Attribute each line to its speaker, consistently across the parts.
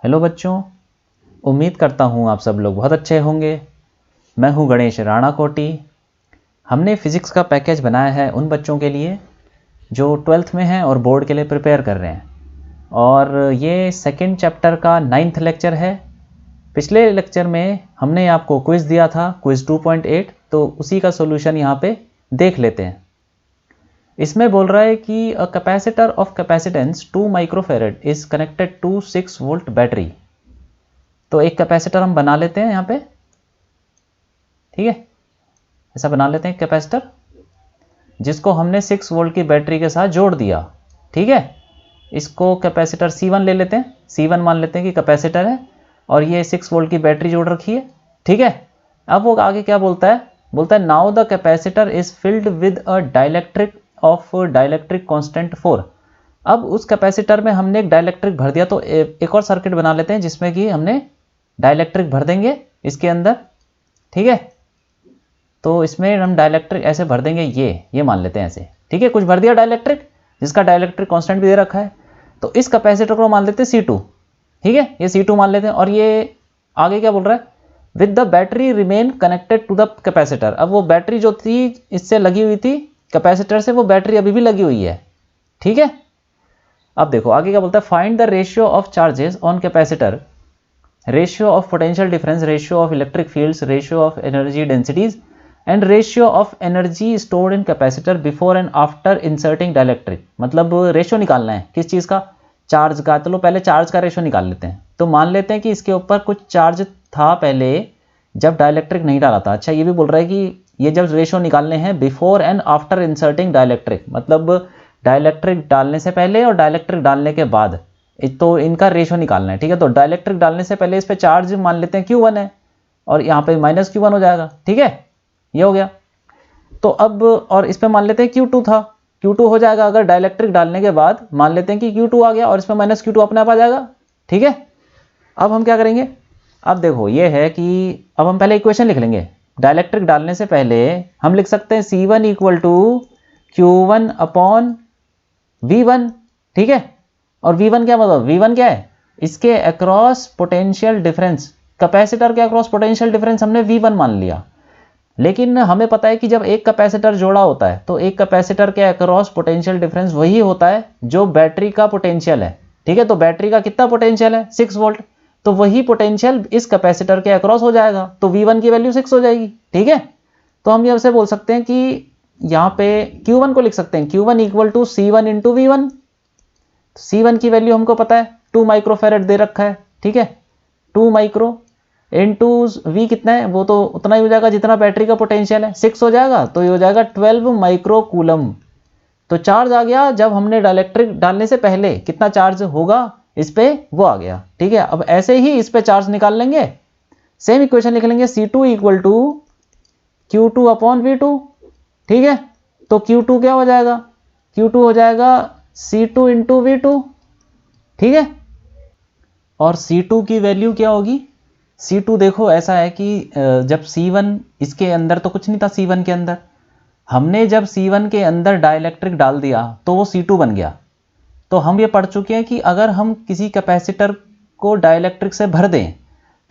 Speaker 1: Hello बच्चों, उम्मीद करता हूँ आप सब लोग बहुत अच्छे होंगे। मैं हूँ गणेश राणा कोटी। हमने फिज़िक्स का पैकेज बनाया है उन बच्चों के लिए जो 12th में हैं और बोर्ड के लिए प्रिपेयर कर रहे हैं। और ये सेकंड चैप्टर का 9th लेक्चर है। पिछले लेक्चर में हमने आपको क्विज़ दिया था, क्विज़ 2.8, तो उसी का सोल्यूशन यहाँ पे देख लेते हैं। इसमें बोल रहा है कि a capacitor of capacitance 2 microfarad is connected to 6 volt battery. तो एक कैपेसिटर हम बना लेते हैं यहाँ पे, ठीक है। ऐसा बना लेते हैं कैपेसिटर जिसको हमने 6 वोल्ट की बैटरी के साथ जोड़ दिया, ठीक है। इसको कैपेसिटर C1 ले लेते हैं। C1 मान लेते हैं कि कैपेसिटर है और ये 6 वोल्ट की बैटरी जोड़ रखी है, ठीक है। अब वो आगे क्या बोलता है, बोलता है now the capacitor is filled with a dielectric of dielectric constant 4। अब उस कैपेसिटर में हमने एक डाइलेक्ट्रिक भर दिया, तो एक और सर्किट बना लेते हैं जिसमें कि हमने डाइलेक्ट्रिक भर देंगे इसके अंदर, ठीक है। तो इसमें हम डाइलेक्ट्रिक ऐसे भर देंगे, ये मान लेते हैं ऐसे, ठीक है। कुछ भर दिया डाइलेक्ट्रिक जिसका डाइलेक्ट्रिक कांस्टेंट भी दे रखा है। तो इस कैपेसिटर को मान लेते हैं C2, ठीक है। ये C2 मान लेते हैं। और ये आगे क्या बोल रहा है, with the battery remain connected to the capacitor. अब वो बैटरी जो थी इससे लगी हुई थी कैपेसिटर से, वो बैटरी अभी भी लगी हुई है, ठीक है। अब देखो आगे क्या बोलता है, find the ratio of charges on capacitor, ratio of potential difference, ratio of electric fields, ratio of energy densities and ratio of energy stored in capacitor before and after inserting dielectric. मतलब ratio निकालना है किस चीज़ का, charge का। चलो पहले charge का ratio निकाल लेते हैं। तो मान लेते हैं कि इसके ऊपर कुछ चार्ज था पहले जब डाइलेक्ट्रिक नहीं डाला था। अच्छा, ये भी बोल रहा है कि ये जब रेशियो निकालने हैं before and after inserting dielectric, मतलब डाइलेक्ट्रिक डालने से पहले और डाइलेक्ट्रिक डालने के बाद, तो इनका रेशियो निकालना है, ठीक है। तो डाइलेक्ट्रिक डालने से पहले इस पे चार्ज मान लेते हैं Q1 है और यहाँ पे -Q1 हो जाएगा, ठीक है। ये हो गया। तो अब और इस पे मान लेते हैं Q2 था, Q2 हो जाएगा अगर डाइलेक्ट्रिक डालने के बाद। मान लेते हैं कि Q2 आ गया और इस पे -Q2 अपने आप आ जाएगा, ठीक है। अब हम क्या करेंगे, अब देखो ये है कि अब हम पहले इक्वेशन लिख लेंगे। डाइलेक्ट्रिक डालने से पहले हम लिख सकते हैं C1 equal to Q1 upon V1, ठीक है। और V1 क्या मतलब, V1 क्या है, इसके अक्रॉस पोटेंशियल डिफरेंस, कैपेसिटर के अक्रॉस पोटेंशियल डिफरेंस हमने V1 मान लिया। लेकिन हमें पता है कि जब एक कैपेसिटर जोड़ा होता है तो एक कैपेसिटर के अक्रॉस पोटेंशियल डिफरेंस वही होता है जो बैटरी का पोटेंशियल है, ठीक है। तो बैटरी का कितना पोटेंशियल है, 6 वोल्ट, तो वही पोटेंशियल इस कैपेसिटर के अक्रॉस हो जाएगा। तो V1 की वैल्यू 6 हो जाएगी, ठीक है। तो हम ये से बोल सकते हैं कि यहाँ पे Q1 को लिख सकते हैं Q1 equal to C1 into V1। C1 की वैल्यू हमको पता है 2 माइक्रोफेरेड दे रखा है, ठीक है। 2 माइक्रो इंटू V कितना है, वो तो उतना ही हो जाएगा जितना बैटरी का पोटेंशियल है, 6 हो जाएगा। तो ये हो जाएगा 12 माइक्रो कूलम। तो चार्ज आ गया जब हमने डाइलेक्ट्रिक डालने से पहले कितना चार्ज होगा इस पे, वो आ गया, ठीक है। अब ऐसे ही इस पे चार्ज निकाल लेंगे, सेम इक्वेशन लिख लेंगे, C2 equal to Q2 upon V2, ठीक है। तो Q2 क्या हो जाएगा, Q2 हो जाएगा C2 इंटू V2, ठीक है। और C2 की वैल्यू क्या होगी, C2 देखो ऐसा है कि जब C1 इसके अंदर तो कुछ नहीं था, C1 के अंदर हमने जब C1 के अंदर डाइलेक्ट्रिक डाल दिया तो वो C2 बन गया। तो हम ये पढ़ चुके हैं कि अगर हम किसी कैपेसिटर को डाइलेक्ट्रिक से भर दें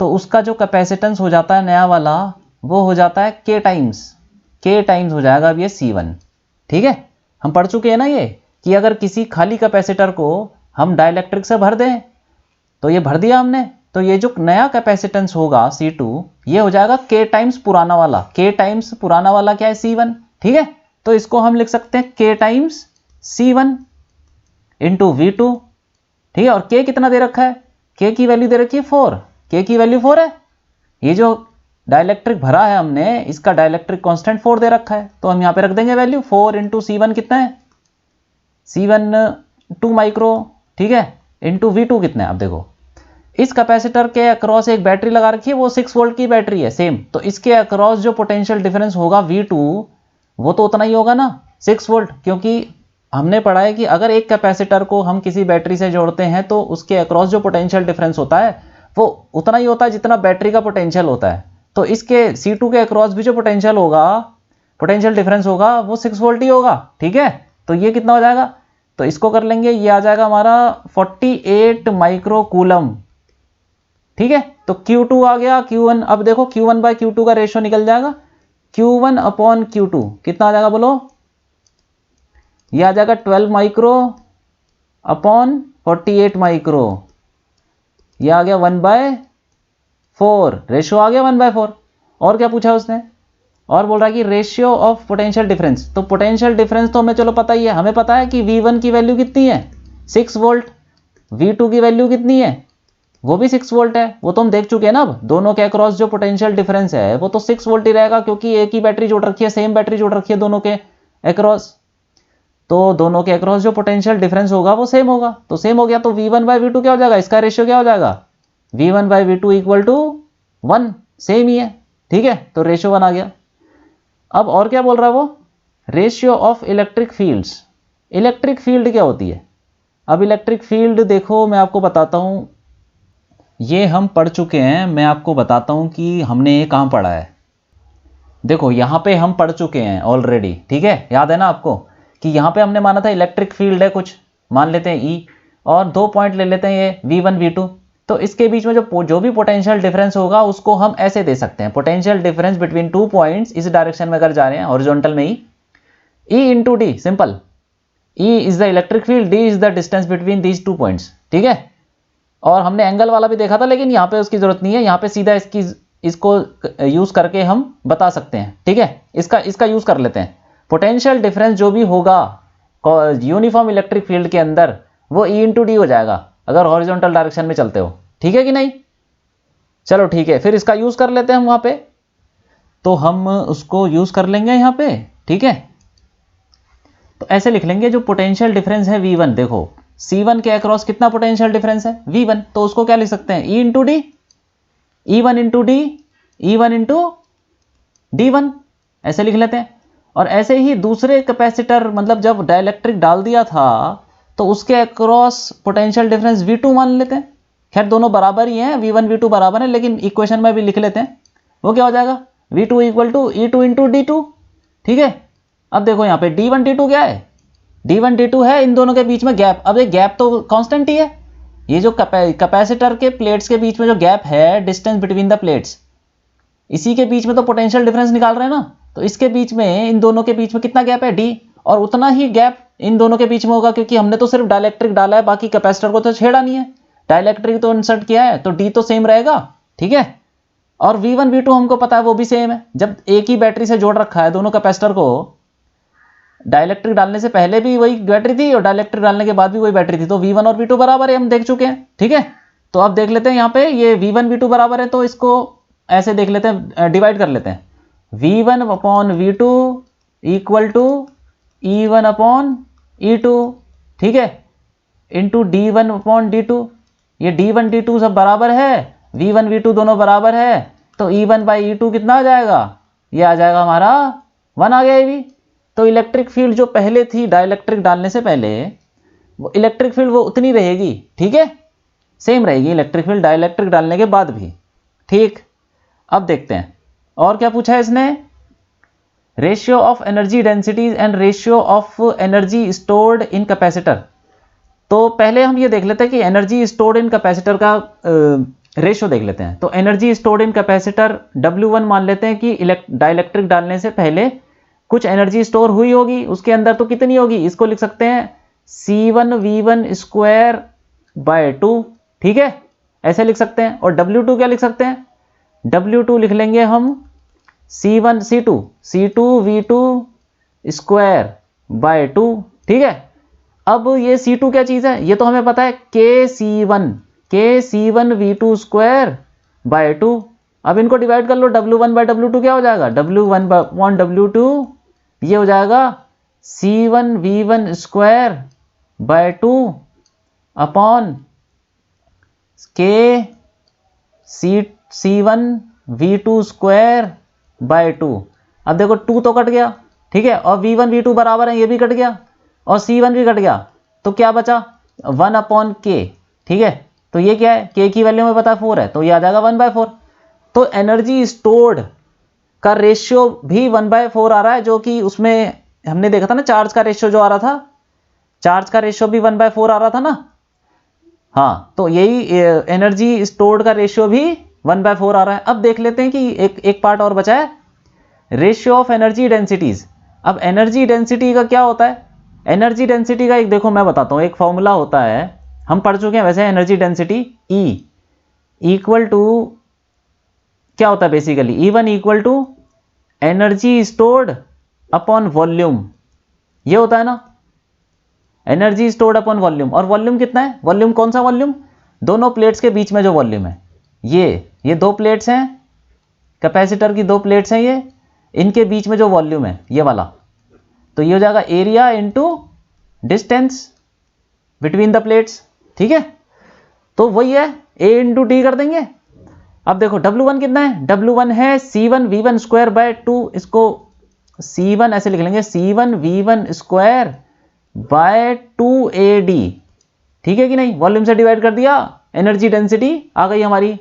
Speaker 1: तो उसका जो कैपेसिटेंस हो जाता है नया वाला, वो हो जाता है K टाइम्स हो जाएगा अब ये C1, ठीक है। हम पढ़ चुके हैं ना ये कि अगर किसी खाली कैपेसिटर को हम डाइलेक्ट्रिक से भर दें, तो ये भर दिया हमने, तो ये जो नया कैपेसिटेंस होगा C2, ये हो जाएगा K टाइम्स पुराना वाला। K टाइम्स पुराना वाला क्या है, C1, ठीक है। तो इसको हम लिख सकते हैं K times C1 into V2, ठीक है। और K कितना दे रखा है, K की वैल्यू दे रखी है 4, K की वैल्यू 4 है। ये जो डाइलेक्ट्रिक भरा है हमने, इसका डाइलेक्ट्रिक कांस्टेंट 4 दे रखा है, तो हम यहाँ पे रख देंगे वैल्यू 4 इंटू C1 कितना है, C1 2 माइक्रो, ठीक है, इंटू V2 कितना है। अब देखो इस कैपेसिटर के अक्रॉस एक बैटरी लगा रखी है, वो 6 वोल्ट की बैटरी है सेम, तो इसके अक्रॉस जो पोटेंशियल डिफरेंस होगा V2, वो तो उतना ही होगा ना, 6 वोल्ट। क्योंकि हमने पढ़ा है कि अगर एक कैपेसिटर को हम किसी बैटरी से जोड़ते हैं तो उसके अक्रॉस जो पोटेंशियल डिफरेंस होता है वो उतना ही होता है जितना बैटरी का पोटेंशियल होता है। तो इसके C2 के अक्रॉस भी जो पोटेंशियल होगा, पोटेंशियल डिफरेंस होगा, वो 6 वोल्ट ही होगा, ठीक है। तो ये कितना हो जाएगा, तो इसको कर लेंगे, ये आ जाएगा हमारा 48 माइक्रो कूलम, ठीक है। तो Q2 आ गया, Q1, अब देखो Q1 बाय Q2 का रेशियो निकल जाएगा, Q1 अपॉन Q2 कितना आ जाएगा बोलो, ये आ जाएगा 12 माइक्रो अपॉन 48 माइक्रो, ये आ गया 1/4, रेशियो आ गया 1/4। और क्या पूछा उसने, और बोल रहा है कि रेशियो ऑफ पोटेंशियल डिफरेंस। तो पोटेंशियल डिफरेंस तो हमें चलो पता ही है, हमें पता है कि V1 की वैल्यू कितनी है 6 वोल्ट, V2 की वैल्यू कितनी है वो भी 6 वोल्ट है, वो तो हम देख चुके हैं ना। अब दोनों के अक्रॉस जो पोटेंशियल डिफरेंस है वो तो 6 वोल्ट ही रहेगा, क्योंकि एक ही बैटरी जोड़ रखी है, सेम बैटरी जोड़ रखी है दोनों के अक्रॉस, तो दोनों के अक्रॉस जो पोटेंशियल डिफरेंस होगा वो सेम होगा। तो सेम हो गया, तो V1 बाय V2 क्या हो जाएगा, इसका रेशियो क्या हो जाएगा, V1 by V2 equal to 1, same ही है, ठीक है। तो रेशियो 1 आ गया। अब और क्या बोल रहा है वो, ratio of electric fields. Electric field क्या होती है, अब इलेक्ट्रिक फील्ड देखो मैं आपको बताता हूं, ये हम पढ़ चुके हैं, मैं आपको बताता हूं कि हमने ये कहां पढ़ा है। देखो यहां पे हम पढ़ चुके हैं ऑलरेडी, ठीक है, याद है ना आपको कि यहां पे हमने माना था इलेक्ट्रिक फील्ड है कुछ, मान लेते हैं E, और 2 पॉइंट ले लेते हैं ये V1 V2, तो इसके बीच में जो भी पोटेंशियल डिफरेंस होगा उसको हम ऐसे दे सकते हैं, पोटेंशियल डिफरेंस बिटवीन 2 पॉइंट्स इस डायरेक्शन में अगर जा रहे हैं हॉरिजॉन्टल में E into D, simple, E is the electric field, D is the distance between these 2 points, ठीक है। और हमने एंगल वाला भी देखा था, लेकिन यहाँ पे उसकी जरूरत नहीं है, यहाँ पे सीधा इसको यूज करके हम बता सकते हैं, ठीक है। इसका यूज कर लेते हैं, पोटेंशियल डिफरेंस जो भी होगा यूनिफॉर्म इलेक्ट्रिक फील्ड के अंदर वो E इंटू डी हो जाएगा अगर हॉरिजॉन्टल डायरेक्शन में चलते हो, ठीक है कि नहीं। चलो ठीक है, फिर इसका यूज कर लेते हैं हम वहां पे, तो हम उसको यूज कर लेंगे यहाँ पे, ठीक है। तो ऐसे लिख लेंगे, जो पोटेंशियल डिफरेंस है V1, देखो C1 के अक्रॉस कितना पोटेंशियल डिफरेंस है V1, तो उसको क्या लिख सकते हैं, E into D, E1 into D, E1 into D1, ऐसे लिख लेते हैं। और ऐसे ही दूसरे कैपेसिटर, मतलब जब डाइलेक्ट्रिक डाल दिया था तो उसके अक्रॉस पोटेंशियल डिफरेंस V2 मान लेते हैं, खैर दोनों बराबर ही हैं, V1 V2 बराबर है, लेकिन इक्वेशन में भी लिख लेते हैं, वो क्या हो जाएगा, V2 equal to E2 into D2, ठीक है। अब देखो यहाँ पे D1 D2 क्या है, D1 D2 है इन दोनों के बीच में गैप, अब ये गैप तो कांस्टेंट ही है, ये जो कैपेसिटर के प्लेट्स के बीच में जो गैप है, डिस्टेंस बिटवीन द प्लेट्स, इसी के बीच में तो पोटेंशियल डिफरेंस निकाल रहे हैं ना, तो इसके बीच में, इन दोनों के बीच में कितना गैप है, D, और उतना ही गैप इन दोनों के बीच में होगा, क्योंकि हमने तो सिर्फ डाइलेक्ट्रिक डाला है, बाकी कैपेसिटर को तो छेड़ा नहीं है, डाइलेक्ट्रिक तो इंसर्ट किया है, तो D तो सेम रहेगा, ठीक है। और V1 V2 हमको पता है वो भी सेम है, जब एक ही बैटरी से जोड़ रखा है दोनों कैपेसिटर को, डाइलेक्ट्रिक डालने से पहले भी वही बैटरी थी और डाइलेक्ट्रिक डालने के बाद भी वही बैटरी थी, तो V1 और V2 बराबर है, हम देख चुके हैं, ठीक है। तो अब देख लेते हैं यहाँ पे ये V1 V2 बराबर है, तो इसको ऐसे देख लेते हैं, डिवाइड कर लेते हैं, V1 upon V2 equal to E1 upon E2, ठीक है, इंटू D1 अपॉन D2, ये D1 D2 सब बराबर है, V1 V2 दोनों बराबर है, तो E1 बाई E2 कितना आ जाएगा, ये आ जाएगा हमारा 1 आ गया ये भी। तो इलेक्ट्रिक फील्ड जो पहले थी डाइलेक्ट्रिक डालने से पहले, वो इलेक्ट्रिक फील्ड वो उतनी रहेगी, ठीक है, सेम रहेगी इलेक्ट्रिक फील्ड डाइलेक्ट्रिक डालने के बाद भी, ठीक। अब देखते हैं और क्या पूछा है इसने, ratio of energy densities and ratio of energy stored in capacitor. तो पहले हम ये देख लेते हैं कि एनर्जी स्टोर्ड इन कैपेसिटर का रेशियो देख लेते हैं। तो energy stored in capacitor W1 मान लेते हैं कि डाइलेक्ट्रिक डालने से पहले कुछ एनर्जी स्टोर हुई होगी, उसके अंदर तो कितनी होगी, इसको लिख सकते हैं C1V1 स्क्वायर बाय 2, ठीक है, ऐसे लिख सकते हैं। और W2 क्या लिख सकते हैं, W2 लिख लेंगे हम C2V2 स्क्वायर बाय 2, ठीक है। अब ये C2 क्या चीज है, ये तो हमें पता है KC1V2 स्क्वायर बाय 2। अब इनको डिवाइड कर लो, W1 बाय W2 क्या हो जाएगा, W1 बाय W2 ये हो जाएगा C1V1 square by 2 upon C1V2 square by 2। अब देखो 2 तो कट गया, ठीक है, और V1 V2 बराबर है, ये भी कट गया, और C1 भी कट गया, तो क्या बचा 1 अपॉन K, ठीक है। तो ये क्या है, K की वैल्यू में पता 4 है, तो ये आ जाएगा 1/4। तो एनर्जी स्टोर्ड का रेशियो भी 1/4 आ रहा है, जो कि उसमें हमने देखा था ना, चार्ज का रेशियो जो आ रहा था, चार्ज का रेशियो भी 1/4 आ रहा था ना। हाँ, तो यही एनर्जी स्टोर्ड का रेशियो भी 1/4 आ रहा है। अब देख लेते हैं कि एक पार्ट और बचा है, रेशियो ऑफ एनर्जी डेंसिटीज। अब एनर्जी डेंसिटी का क्या होता है? एनर्जी डेंसिटी का एक देखो मैं बताता हूँ, एक फॉर्मूला होता है, हम पढ़ चुके हैं वैसे। Energy density E equal to क्या होता है basically, E1 equal to energy stored upon volume, ये होता है ना, एनर्जी स्टोर्ड अपॉन वॉल्यूम। और वॉल्यूम कितना है? वॉल्यूम कौन सा वॉल्यूम? दोनों प्लेट्स के बीच में जो वॉल्यूम है, ये दो प्लेट्स हैं, कैपेसिटर की दो प्लेट्स हैं, ये इनके बीच में जो वॉल्यूम है ये वाला, तो ये हो जाएगा area into distance between the plates. ठीक है, तो वही है, A इंटू टी कर देंगे। अब देखो W1 कितना है? W1 है C1 V1 स्क्वायर बाय 2, इसको C1 ऐसे लिख लेंगे, C1 V1 square by 2AD। ठीक है कि नहीं? वॉल्यूम से डिवाइड कर दिया, एनर्जी डेंसिटी आ गई हमारी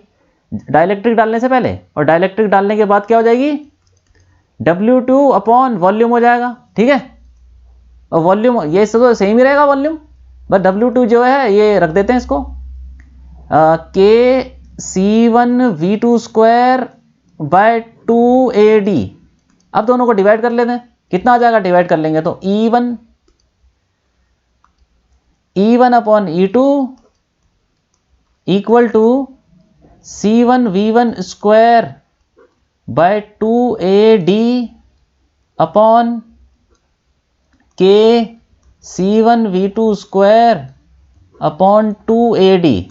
Speaker 1: डाइलेक्ट्रिक डालने से पहले, और डाइलेक्ट्रिक डालने के बाद क्या हो जाएगी? W2 अपॉन वॉल्यूम हो जाएगा। ठीक है, और वॉल्यूम ये तो सेम ही रहेगा वॉल्यूम, बस W2 जो है ये रख देते हैं इसको K C1 V2 square by 2AD। अब दोनों को डिवाइड कर लेते हैं, कितना आ जाएगा? डिवाइड कर लेंगे तो E1 upon E2 equal to C1 V1 square by 2AD upon K C1 V2 square upon 2AD।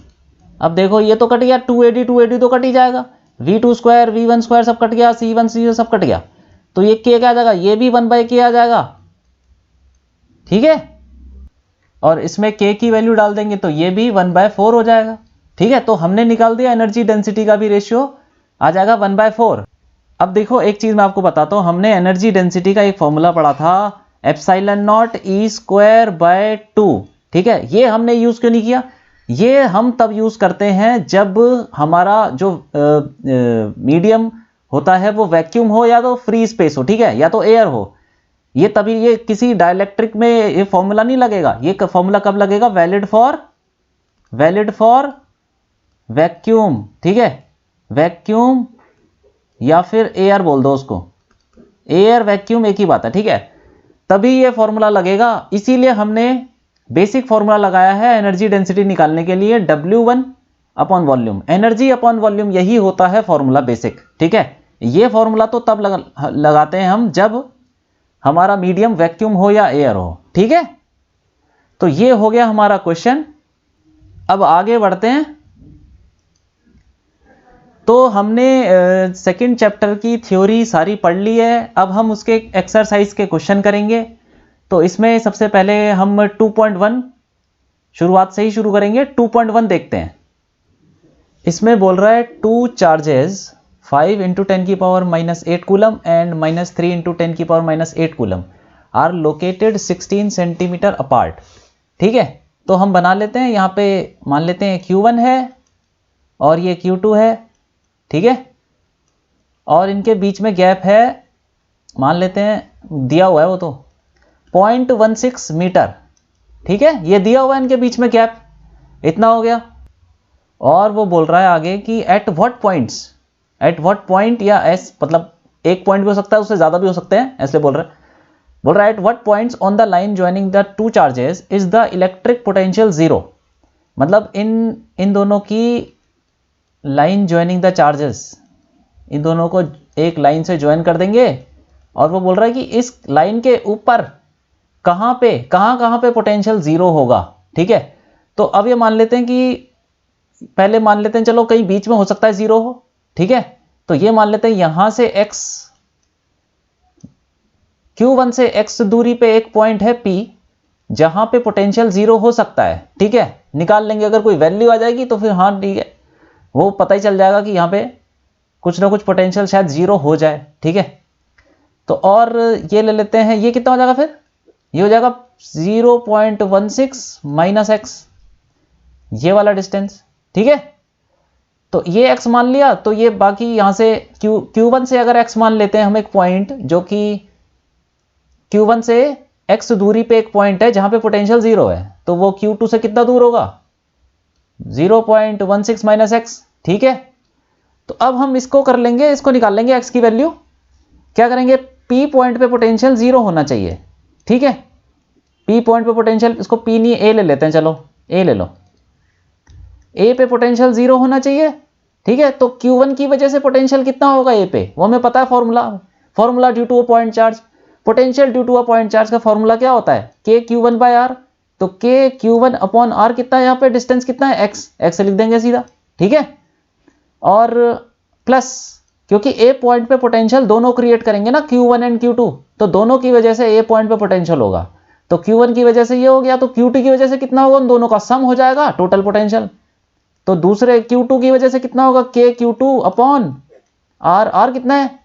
Speaker 1: अब देखो ये तो कट गया, 2AD तो कट ही जाएगा, V2 स्क्वायर V1 स्क्वायर सब कट गया, C1 सब कट गया, तो ये K क्या आ जाएगा? ये भी 1/K आ जाएगा। ठीक है, और इसमें K की वैल्यू डाल देंगे तो ये भी 1/4 हो जाएगा। ठीक है, तो हमने निकाल दिया एनर्जी डेंसिटी का भी रेशियो आ जाएगा 1/4। अब देखो एक चीज मैं आपको बताता हूं, हमने एनर्जी डेंसिटी का एक फॉर्मूला पढ़ा था, epsilon not E square by 2। ठीक है, ये हमने यूज क्यों नहीं किया? ये हम तब यूज करते हैं जब हमारा जो मीडियम होता है वो वैक्यूम हो या तो फ्री स्पेस हो, ठीक है, या तो एयर हो। ये तभी, ये किसी डाइलेक्ट्रिक में ये फॉर्मूला नहीं लगेगा। ये फॉर्मूला कब लगेगा? Valid for vacuum. ठीक है, वैक्यूम या फिर एयर बोल दो उसको, एयर वैक्यूम एक ही बात है। ठीक है, तभी ये फॉर्मूला लगेगा। इसीलिए हमने बेसिक फॉर्मूला लगाया है एनर्जी डेंसिटी निकालने के लिए, W1 upon volume, energy upon volume, यही होता है फॉर्मूला बेसिक। ठीक है, ये फॉर्मूला तो तब लगाते हैं हम जब हमारा मीडियम वैक्यूम हो या एयर हो। ठीक है, तो ये हो गया हमारा क्वेश्चन। अब आगे बढ़ते हैं। तो हमने सेकंड चैप्टर की थ्योरी सारी पढ़ ली है, अब हम उसके एक्सरसाइज के क्वेश्चन करेंगे। तो इसमें सबसे पहले हम 2.1 शुरुआत से ही शुरू करेंगे। 2.1 देखते हैं। इसमें बोल रहा है 2 charges 5 × 10⁻⁻8 coulomb and -3 × 10⁻⁻8 coulomb are located 16 centimetre apart. ठीक है, तो हम बना लेते हैं। यहाँ पे मान लेते हैं Q1 है और ये Q2 है। ठीक है, और इनके बीच में गैप है, मान लेते हैं, दिया हुआ है वो तो 0.16 मीटर। ठीक है, ये दिया हुआ है इनके बीच में गैप, इतना हो गया। और वो बोल रहा है आगे कि एट व्हाट पॉइंट या एस, मतलब एक पॉइंट भी हो सकता है, उससे ज्यादा भी हो सकते हैं, ऐसे बोल रहा है at what points on the line joining the two charges is the electric potential zero. मतलब इन दोनों की लाइन ज्वाइनिंग द चार्जेस, इन दोनों को एक लाइन से ज्वाइन कर देंगे, और वो बोल रहा है कि इस लाइन के ऊपर कहां पे पोटेंशियल जीरो होगा। ठीक है, तो अब ये मान लेते हैं कि पहले मान लेते हैं, चलो कहीं बीच में हो सकता है जीरो हो। ठीक है, तो ये मान लेते हैं यहां से Q1 से x दूरी पे एक पॉइंट है P, जहां पे पोटेंशियल जीरो हो सकता है। ठीक है, निकाल लेंगे, अगर कोई वैल्यू आ जाएगी तो फिर हाँ ठीक है, वो पता ही चल जाएगा कि यहां पे कुछ ना कुछ पोटेंशियल शायद जीरो हो जाए। ठीक है, तो और ये ले लेते हैं, ये कितना हो जाएगा फिर? ये हो जाएगा 0.16 - x, ये वाला डिस्टेंस। ठीक है, तो ये x मान लिया, तो ये बाकी यहां से Q1 से अगर x मान लेते हैं हम, एक पॉइंट जो कि Q1 से x दूरी पे एक पॉइंट है जहां पे पोटेंशियल जीरो है, तो वो Q2 से कितना दूर होगा? 0.16 माइनस एक्स, ठीक है। तो अब हम इसको कर लेंगे, इसको निकाल लेंगे एक्स की वैल्यू। क्या करेंगे, पी पॉइंट पे पोटेंशियल 0 होना चाहिए, ठीक है। पी पॉइंट पे पोटेंशियल, इसको पी नहीं ए ले लेते हैं, चलो ए ले लो। ए पे पोटेंशियल 0 होना चाहिए, ठीक है। तो Q1 की वजह से पोटेंशियल कितना होगा ए पे, वो हमें पता है formula due to a point charge. Potential due to a point charge का फॉर्मूला क्या होता है, KQ1/R। तो KQ1/R कितना है यहाँ पे, डिस्टेंस कितना है एक्स लिख देंगे सीधा, ठीक है। और प्लस, क्योंकि ए पॉइंट पे पोटेंशियल दोनों क्रिएट करेंगे ना, Q1 एंड Q2, तो दोनों की वजह से ए पॉइंट पे पोटेंशियल होगा। तो Q1 की वजह से ये हो गया, तो Q2 की वजह से कितना होगा, उन दोनों का सम हो जाएगा टोटल पोटेंशियल। तो दूसरे Q2 की वजह से कितना होगा, KQ2/R। R कितना है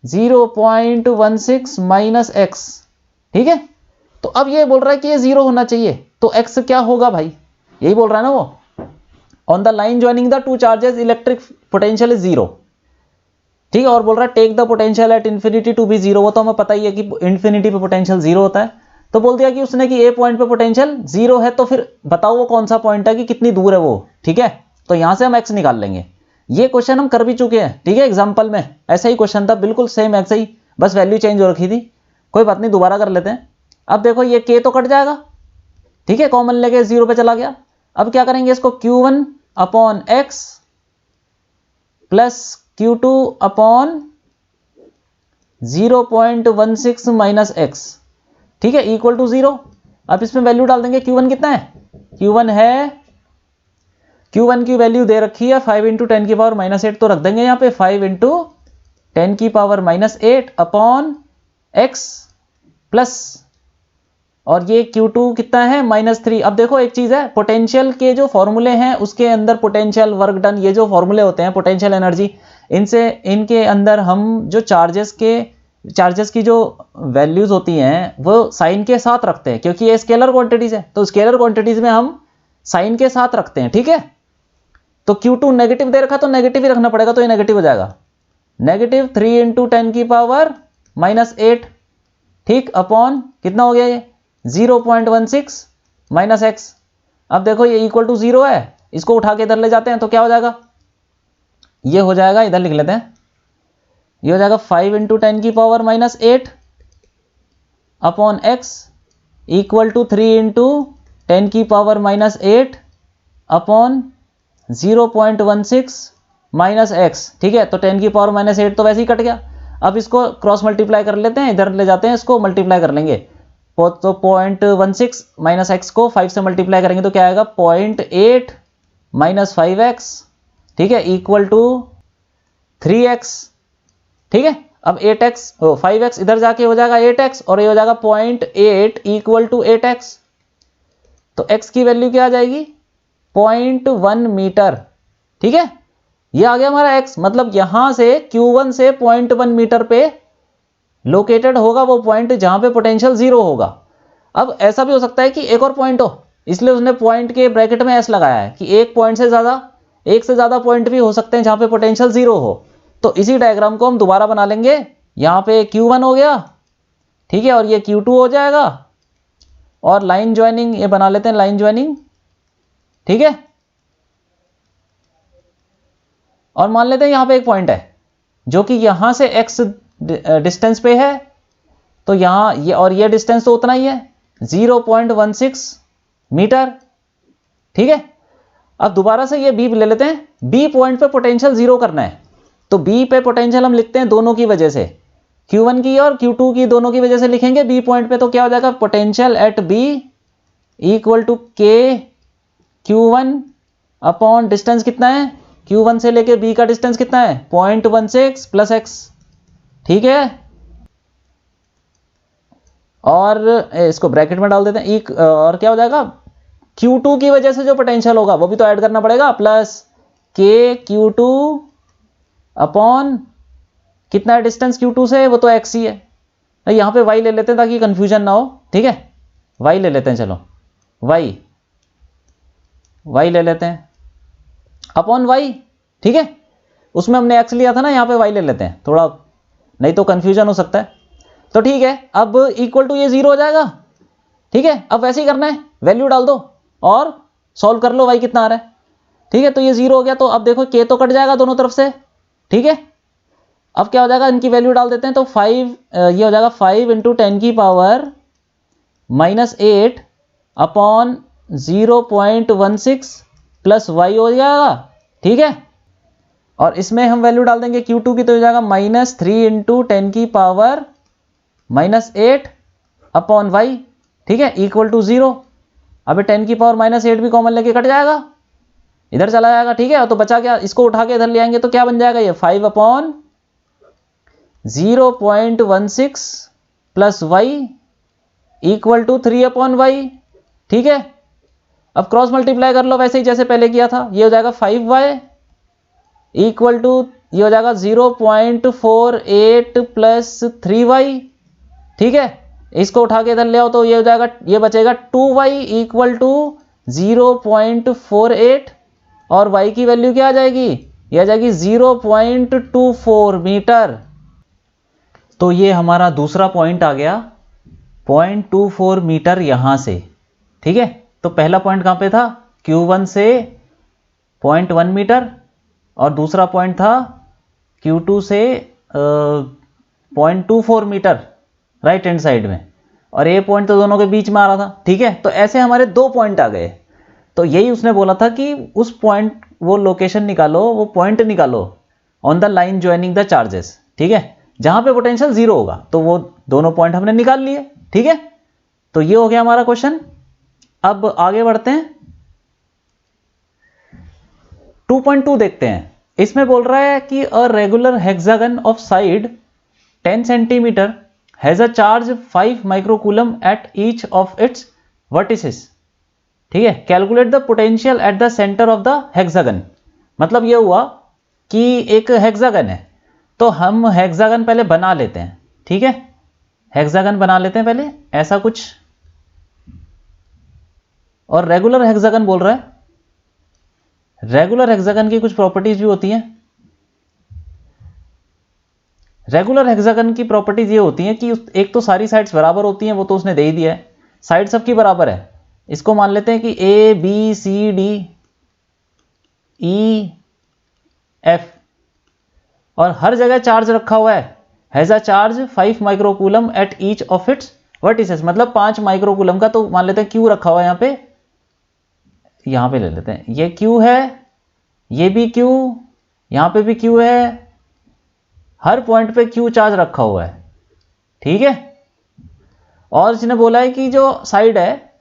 Speaker 1: 0.16 माइनस एक्स, ठीक है। तो अब ये बोल रहा है कि ये 0 होना चाहिए, तो x क्या होगा भाई, यही बोल रहा है ना वो। On the line joining the two charges electric potential is 0, ठीक है। और बोल रहा है take the potential at infinity to be 0, वो तो हमें पता ही है कि इन्फिनिटी पे पोटेंशियल 0 होता है। तो बोल दिया कि उसने कि ए पॉइंट पे पोटेंशियल 0 है, तो फिर बताओ वो कौन सा पॉइंट है, कि कितनी दूर है वो, ठीक है। तो यहां से हम x निकाल लेंगे। ये क्वेश्चन हम कर भी चुके हैं, ठीक है, एग्जाम्पल में ऐसा ही क्वेश्चन था, बिल्कुल सेम ऐसे ही, बस वैल्यू चेंज हो रखी थी। कोई बात नहीं, दोबारा कर लेते हैं। अब देखो ये k तो कट जाएगा, ठीक है, कॉमन लेके 0 पे चला गया। अब क्या करेंगे, इसको Q1/x plus Q2/0.16 minus x, ठीक है, इक्वल टू 0। अब इसमें वैल्यू डाल देंगे। Q1 कितना है, Q1 है, Q1 की वैल्यू दे रखी है 5 × 10⁻⁻8, तो रख देंगे यहाँ पे 5 × 10⁻⁸ अपॉन x प्लस, और ये Q2 कितना है -3। अब देखो एक चीज है, पोटेंशियल के जो फॉर्मूले हैं उसके अंदर पोटेंशियल, वर्क डन, ये जो फॉर्मूले होते हैं पोटेंशियल एनर्जी, इनसे इनके अंदर हम जो चार्जेस की जो वैल्यूज होती हैं वो साइन के साथ रखते हैं, क्योंकि ये स्केलर क्वांटिटीज है, तो स्केलर क्वांटिटीज में हम साइन के साथ रखते हैं, ठीक है। तो Q2 नेगेटिव दे रखा, तो नेगेटिव ही रखना पड़ेगा, तो ये नेगेटिव हो जाएगा, -3 × 10⁻⁸, ठीक, अपॉन कितना हो गया ये 0.16 माइनस एक्स। अब देखो ये इक्वल टू 0 है, इसको उठा के इधर ले जाते हैं, तो क्या हो जाएगा, ये हो जाएगा, इधर लिख लेते हैं, ये हो जाएगा 5 × 10⁻⁸ upon x equal to 3 × 10⁻⁸ upon 0.16 minus x, ठीक है। तो 10⁻⁸ तो वैसे ही कट गया। अब इसको क्रॉस मल्टीप्लाई कर लेते हैं, इधर ले जाते हैं, इसको मल्टीप्लाई कर लेंगे। तो 0.16 माइनस एक्स को 5 से मल्टीप्लाई करेंगे तो क्या आएगा, 0.8 माइनस 5x, ठीक है, इक्वल टू 3x, ठीक है। अब 5x इधर जाके हो जाएगा 8x, और ये हो जाएगा 0.8 इक्वल टू 8x। तो x की वैल्यू क्या आ जाएगी, 0.1 मीटर, ठीक है। ये आ गया हमारा x, मतलब यहां से Q1 से 0.1 मीटर पे लोकेटेड होगा वो पॉइंट जहां पे पोटेंशियल 0 होगा। अब ऐसा भी हो सकता है कि एक और पॉइंट हो, इसलिए उसने पॉइंट के ब्रैकेट में s लगाया है कि एक से ज्यादा पॉइंट भी हो सकते हैं जहां पे पोटेंशियल 0 हो। तो इसी डायग्राम को हम दोबारा बना लेंगे। यहाँ पे Q1 हो गया, ठीक है, और ये Q2 हो जाएगा, और लाइन ज्वाइनिंग ये बना लेते हैं, लाइन ज्वाइनिंग, ठीक है। और मान लेते हैं यहाँ पे एक पॉइंट है जो कि यहां से x डिस्टेंस पे है, तो यहां ये और ये डिस्टेंस तो उतना ही है 0.16 मीटर, ठीक है। अब दोबारा से ये B ले लेते हैं, B पॉइंट पे पोटेंशियल 0 करना है, तो B पे पोटेंशियल हम लिखते हैं दोनों की वजह से, Q1 की और Q2 की दोनों की वजह से लिखेंगे B पॉइंट पे। तो क्या हो जाएगा, potential at B equal to K Q1 upon distance कितना है, Q1 से लेके B का डिस्टेंस कितना है 0.16 प्लस x, ठीक है। और इसको ब्रैकेट में डाल देते हैं, और क्या हो जाएगा, Q2 की वजह से जो पोटेंशियल होगा वो भी तो ऐड करना पड़ेगा, प्लस K Q2 अपॉन कितना है डिस्टेंस Q2 से, वो तो x ही है। यहां पे y ले लेते हैं ताकि कंफ्यूजन ना हो, ठीक है, y ले लेते हैं, चलो y ले लेते हैं अपॉन y, ठीक है। उसमें हमने x लिया था ना, यहाँ पे y ले लेते हैं, थोड़ा नहीं तो कंफ्यूजन हो सकता है। तो ठीक है, अब इक्वल टू ये 0 हो जाएगा, ठीक है। अब वैसे ही करना है, वैल्यू डाल दो और सॉल्व कर लो, y कितना आ रहा है। ठीक है, तो ये 0 हो गया। तो अब देखो k तो कट जाएगा दोनों तरफ से, ठीक है। अब क्या हो जाएगा, इनकी वैल्यू डाल देते हैं, तो 5 ये हो जाएगा 5 इंटू 10 की पावर -8 अपॉन 0.16 प्लस y हो जाएगा, ठीक है। और इसमें हम वैल्यू डाल देंगे Q2 की, तो हो जाएगा -3 इंटू 10 की पावर -8 अपॉन y, ठीक है, इक्वल टू 0। अब 10 की पावर -8 भी कॉमन लेके कट जाएगा, इधर चला जाएगा, ठीक है। तो बचा क्या, इसको उठा के इधर ले आएंगे तो क्या बन जाएगा, ये 5 upon 0.16 plus y equal to 3 upon y, ठीक है। अब क्रॉस मल्टीप्लाई कर लो वैसे ही जैसे पहले किया था, ये हो जाएगा 5y इक्वल टू ये हो जाएगा 0.48 प्लस 3y, ठीक है। इसको उठा के इधर ले आओ तो ये हो जाएगा, ये बचेगा 2y इक्वल टू 0.48 और y की वैल्यू क्या आ जाएगी, ये आ जाएगी 0.24 मीटर। तो ये हमारा दूसरा पॉइंट आ गया 0.24 मीटर यहां से, ठीक है। तो पहला पॉइंट कहां पे था, Q1 से 0.1 मीटर और दूसरा पॉइंट था Q2 से 0.24 मीटर राइट हैंड साइड में, और ये पॉइंट तो दोनों के बीच में आ रहा था, ठीक है। तो ऐसे हमारे 2 पॉइंट आ गए। तो यही उसने बोला था कि उस पॉइंट, वो लोकेशन निकालो, वो पॉइंट निकालो on the line joining the charges, ठीक है, जहां पे पोटेंशियल 0 होगा। तो वो दोनों पॉइंट हमने निकाल लिए, ठीक है। तो ये हो गया हमारा क्वेश्चन। अब आगे बढ़ते हैं, 2.2 देखते हैं। इसमें बोल रहा है कि a regular hexagon of side 10 centimetre has a charge 5 microcoulomb at each of its vertices, ठीक है। Calculate the potential at the centre of the hexagon. मतलब ये हुआ कि एक हेक्सागन है, तो हम हेक्सागन पहले बना लेते हैं, ठीक है। हेक्सागन बना लेते हैं पहले ऐसा कुछ, और रेगुलर हेक्सागन बोल रहा है। रेगुलर हेक्सागन की कुछ प्रॉपर्टीज भी होती हैं। रेगुलर हेक्सागन की प्रॉपर्टीज ये होती हैं कि एक तो सारी साइड्स बराबर होती हैं, वो तो उसने दे ही दिया है, साइड सबकी बराबर है। इसको मान लेते हैं कि A B C D E F, और हर जगह चार्ज रखा हुआ है, has a charge 5 microcoulomb at each of its vertices. मतलब 5 माइक्रोकूलम का, तो मान लेते हैं Q रखा हुआ है यहां पे ले लेते हैं, ये Q है, ये भी Q, यहां पे भी Q है, हर पॉइंट पे Q चार्ज रखा हुआ है, ठीक है। और इसने बोला है कि जो साइड है,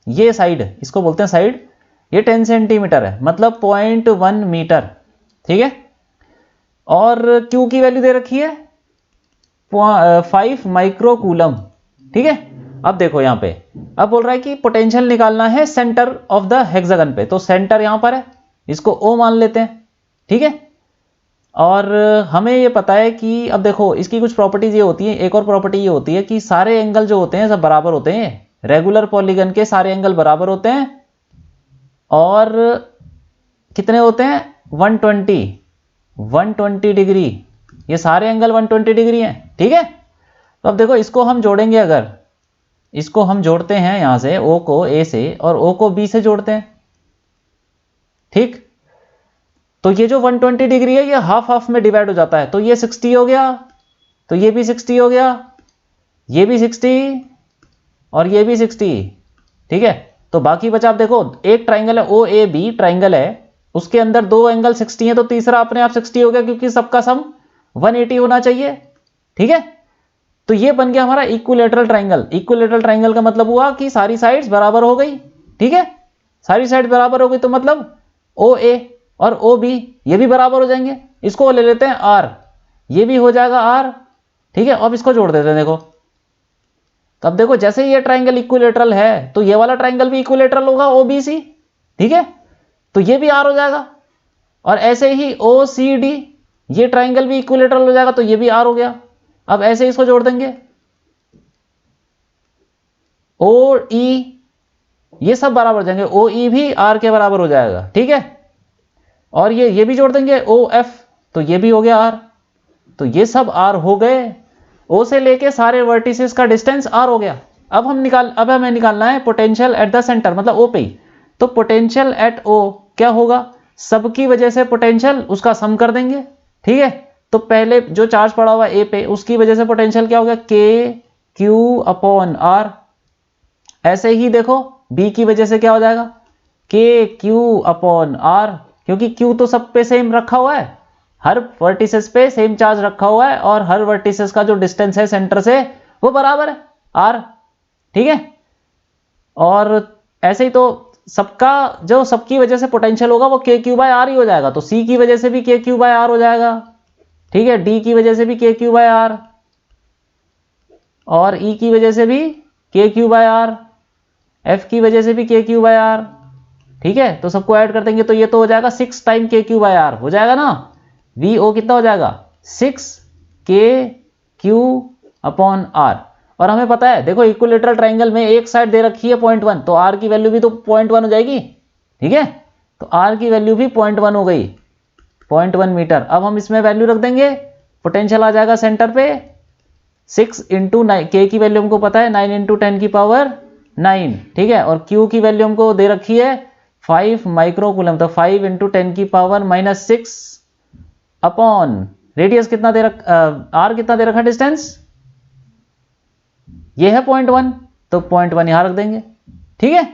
Speaker 1: ये साइड, इसको बोलते हैं साइड, ये 10 सेंटीमीटर है, मतलब 0.1 मीटर, ठीक है। और Q की वैल्यू दे रखी है 5 माइक्रोकूलम, ठीक है। अब देखो यहां पे, अब बोल रहा है कि पोटेंशियल निकालना है सेंटर ऑफ द हेक्सागन पे, तो सेंटर यहां पर है, इसको O मान लेते हैं, ठीक है। और हमें ये पता है कि अब देखो इसकी कुछ प्रॉपर्टीज ये होती है, एक और प्रॉपर्टी ये होती है कि सारे एंगल जो होते हैं सब बराबर होते हैं। रेगुलर पॉलीगन के सारे एंगल बराबर होते हैं, और कितने होते हैं, 120 डिग्री, ये सारे एंगल 120 डिग्री हैं, ठीक है। तो अब देखो इसको हम जोड़ेंगे, अगर इसको हम जोड़ते हैं यहां से O को A से और O को B से जोड़ते हैं, ठीक। तो ये जो 120 डिग्री है ये हाफ हाफ में डिवाइड हो जाता है, तो ये 60 हो गया, तो ये भी 60 हो गया, ये भी 60 और ये भी 60, ठीक है। तो बाकी बचा, आप देखो एक ट्राइंगल है OAB ट्राइंगल है, उसके अंदर 2 एंगल 60 है, तो तीसरा अपने आप 60 हो गया, क्योंकि सबका सम 180 होना चाहिए, ठीक है। तो ये बन गया हमारा इक्विलैटरल ट्राइंगल। इक्विलैटरल ट्राइंगल का मतलब हुआ कि सारी साइड्स बराबर हो गई, ठीक है। सारी साइड बराबर हो गई तो मतलब OA और OB ये भी बराबर हो जाएंगे। इसको ले लेते हैं R, ये भी हो जाएगा R, ठीक है। अब इसको जोड़ देते हैं, देखो तब देखो जैसे ये ट्राइंगल इक्विलैटरल है तो ये वाला ट्राइंगल भी इक्विलैटरल होगा OBC, ठीक है। तो ये भी R हो जाएगा, और ऐसे ही OCD ये ट्राइंगल भी इक्विलैटरल हो जाएगा, तो ये भी R हो गया। अब ऐसे इसको जोड़ देंगे, OE ये सब बराबर हो जाएंगे, OE भी R के बराबर हो जाएगा, ठीक है। और ये भी जोड़ देंगे OF, तो ये भी हो गया R, तो ये सब R हो गए। O से लेके सारे वर्टिसेस का डिस्टेंस R हो गया। अब हमें निकालना है पोटेंशियल एट द सेंटर, मतलब O पे ही। तो पोटेंशियल एट O क्या होगा, सबकी वजह से पोटेंशियल उसका सम कर देंगे, ठीक है। तो पहले जो चार्ज पड़ा हुआ ए पे उसकी वजह से पोटेंशियल क्या हो गया, के क्यू अपॉन आर। ऐसे ही देखो बी की वजह से क्या हो जाएगा, के क्यू अपॉन आर, क्योंकि क्यू तो सब पे सेम रखा हुआ है, हर वर्टिसेस पे सेम चार्ज रखा हुआ है और हर वर्टिसेस का जो डिस्टेंस है सेंटर से वो बराबर है आर, ठीक है। और ऐसे ही तो सबका जो सबकी वजह से पोटेंशियल होगा वो के क्यू बाय आर ही हो जाएगा, तो सी की वजह से भी के क्यू बाय आर हो जाएगा, ठीक है। डी की वजह से भी के क्यू बाय आर और ई की वजह से भी के क्यू बाय आर, एफ की वजह से भी के क्यू बाय आर, ठीक है। तो सबको ऐड कर देंगे तो ये तो हो जाएगा 6 टाइम के क्यू बाय आर हो जाएगा ना। वी ओ कितना हो जाएगा 6 के क्यू अपॉन आर। और हमें पता है देखो इक्विलेटरल ट्राइंगल में एक साइड दे रखी है 0.1, तो आर की वैल्यू भी तो 0.1 हो जाएगी, ठीक है। तो आर की वैल्यू भी 0.1 हो गई, 0.1 मीटर। अब हम इसमें वैल्यू रख देंगे, पोटेंशियल आ जाएगा सेंटर पे 6 इंटू 9, के की वैल्यू हमको पता है 9 इंटू 10 की पावर 9, ठीक है। और क्यू की वैल्यू हमको दे रखी है 5 माइक्रो कूलम, तो 5 इंटू 10 की पावर -6 अपॉन रेडियस कितना दे आर कितना दे रखा डिस्टेंस, ये है 0.1, तो 0.1 यहां रख देंगे, ठीक है।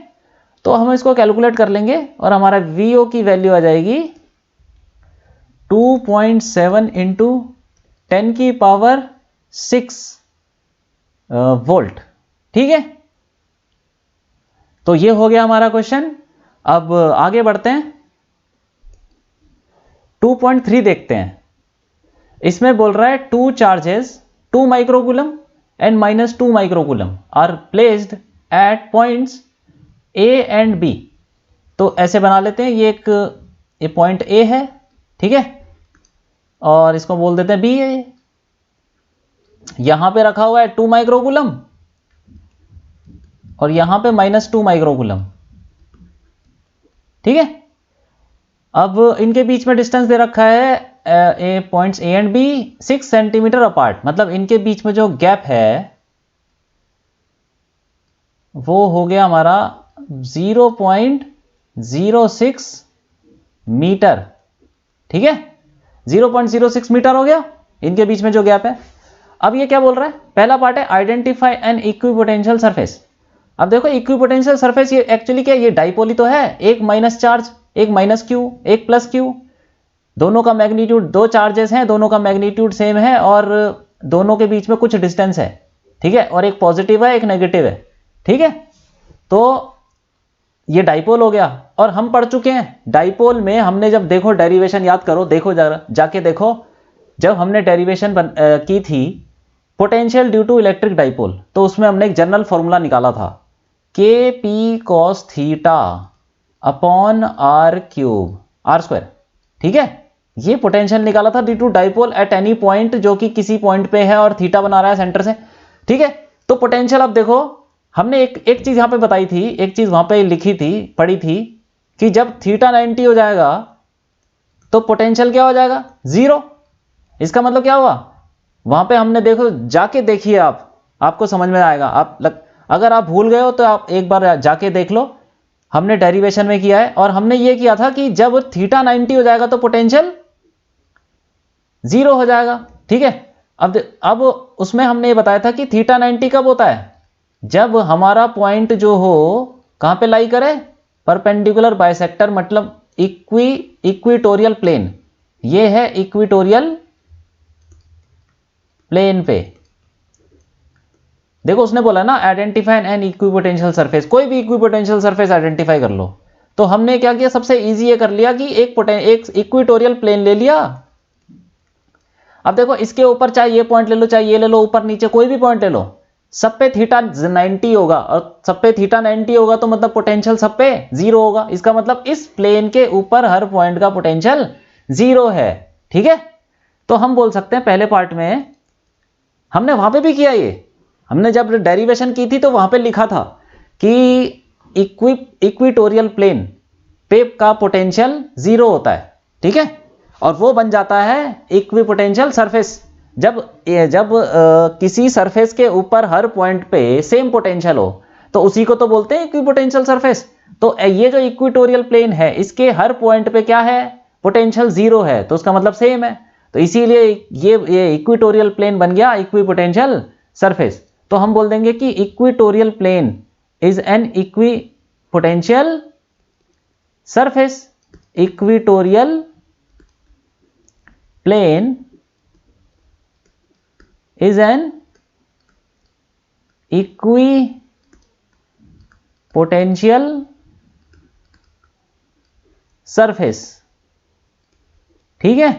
Speaker 1: तो हम इसको कैलकुलेट कर लेंगे और हमारा वीओ की वैल्यू आ जाएगी 2.7 इंटू 10 की पावर 6 वोल्ट, ठीक है। तो ये हो गया हमारा क्वेश्चन। अब आगे बढ़ते हैं, 2.3 देखते हैं। इसमें बोल रहा है 2 charges 2 microcoulomb and -2 microcoulomb are placed at points A and B। तो ऐसे बना लेते हैं, ये पॉइंट A है, ठीक है, और इसको बोल देते हैं B है। यहां पे रखा हुआ है 2 माइक्रोकूलम और यहां पे -2 माइक्रोकूलम, ठीक है। अब इनके बीच में डिस्टेंस दे रखा है points A and B 6 centimetre apart, मतलब इनके बीच में जो गैप है वो हो गया हमारा 0.06 मीटर, ठीक है। 0.06 मीटर हो गया इनके बीच में जो गैप है। अब ये क्या बोल रहा है, पहला पार्ट है आइडेंटिफाई एन इक्विपोटेंशियल सरफेस। अब देखो इक्विपोटेंशियल सरफेस ये एक्चुअली क्या, ये डाइपोल ही तो है, एक माइनस चार्ज, एक माइनस क्यू, एक प्लस क्यू, दोनों का मैग्नीट्यूड, दो चार्जेस हैं, दोनों का मैग्नीट्यूड सेम है और दोनों के बीच में कुछ डिस्टेंस है, ठीक है, और एक पॉजिटिव है एक नेगेटिव है, ठीक है। तो ये डाइपोल हो गया। और हम पढ़ चुके हैं डाइपोल में, हमने जब देखो डेरिवेशन याद करो, देखो जाके देखो, जब हमने डेरिवेशन की थी potential due to electric dipole, तो उसमें हमने एक जनरल फॉर्मूला निकाला था, K P cos theta upon R cube R square, ठीक है। ये पोटेंशियल निकाला था due to dipole at any point, जो कि किसी पॉइंट पे है और थीटा बना रहा है सेंटर से, ठीक है। तो पोटेंशियल अब देखो हमने एक चीज यहां पे बताई थी, एक चीज वहां पे लिखी थी, पढ़ी थी कि जब थीटा 90 हो जाएगा तो पोटेंशियल क्या हो जाएगा 0। इसका मतलब क्या हुआ, वहां पे हमने देखो जाके देखिए, आपको समझ में आएगा। अगर आप भूल गए हो तो आप एक बार जाके देख लो, हमने डेरिवेशन में किया है और हमने ये किया था कि जब थीटा 90 हो जाएगा तो पोटेंशियल 0 हो जाएगा, ठीक है। अब उसमें हमने ये बताया था कि थीटा 90 कब होता है, जब हमारा पॉइंट जो हो कहां पे लाई करे, परपेंडिकुलर बाइसेक्टर, मतलब इक्विटोरियल प्लेन, ये है इक्विटोरियल प्लेन पे। देखो उसने बोला ना आइडेंटिफाई एन इक्विपोटेंशियल सरफेस, कोई भी इक्विपोटेंशियल सरफेस आइडेंटिफाई कर लो। तो हमने क्या किया, सबसे इजी ये कर लिया कि एक इक्विटोरियल प्लेन ले लिया। अब देखो इसके ऊपर चाहे ये पॉइंट ले लो, चाहे ये ले लो, ऊपर नीचे कोई भी पॉइंट ले लो, सब पे थीटा 90 होगा, और सब पे थीटा 90 होगा तो मतलब पोटेंशियल सब पे 0 होगा। इसका मतलब इस प्लेन के ऊपर हर पॉइंट का पोटेंशियल 0 है, ठीक है। तो हम बोल सकते हैं पहले पार्ट में हमने वहां पे भी किया, ये हमने जब डेरिवेशन की थी तो वहां पे लिखा था कि इक्विटोरियल प्लेन पे का पोटेंशियल 0 होता है, ठीक है, और वो बन जाता है इक्विपोटेंशियल सरफेस जब किसी सरफेस के ऊपर हर पॉइंट पे सेम पोटेंशियल हो। तो उसी को तो बोलते हैं इक्विपोटेंशियल सरफेस। तो ये जो इक्वेटोरियल प्लेन है इसके हर पॉइंट पे क्या है, पोटेंशियल 0 है, तो उसका मतलब सेम है। तो इसीलिए ये इक्वेटोरियल प्लेन बन गया इक्विपोटेंशियल सरफेस। तो हम बोल देंगे कि equatorial plane is an equipotential surface. Equatorial plane is an equipotential surface। ठीक है,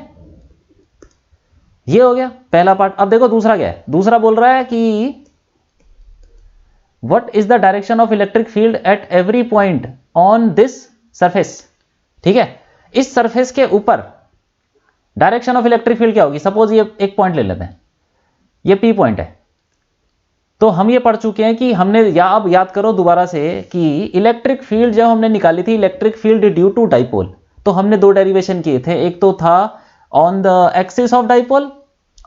Speaker 1: ये हो गया पहला पार्ट। अब देखो दूसरा क्या है। दूसरा बोल रहा है कि what is the direction of electric field at every point on this surface। ठीक है, इस सरफेस के ऊपर डायरेक्शन ऑफ इलेक्ट्रिक फील्ड क्या होगी। सपोज ये एक पॉइंट ले लेते हैं, ये पी पॉइंट है। तो हम ये पढ़ चुके हैं कि हमने अब याद करो दोबारा से कि इलेक्ट्रिक फील्ड जब हमने निकाली थी, electric field due to dipole, तो हमने दो डेरिवेशन किए थे। एक तो था on the axis of dipole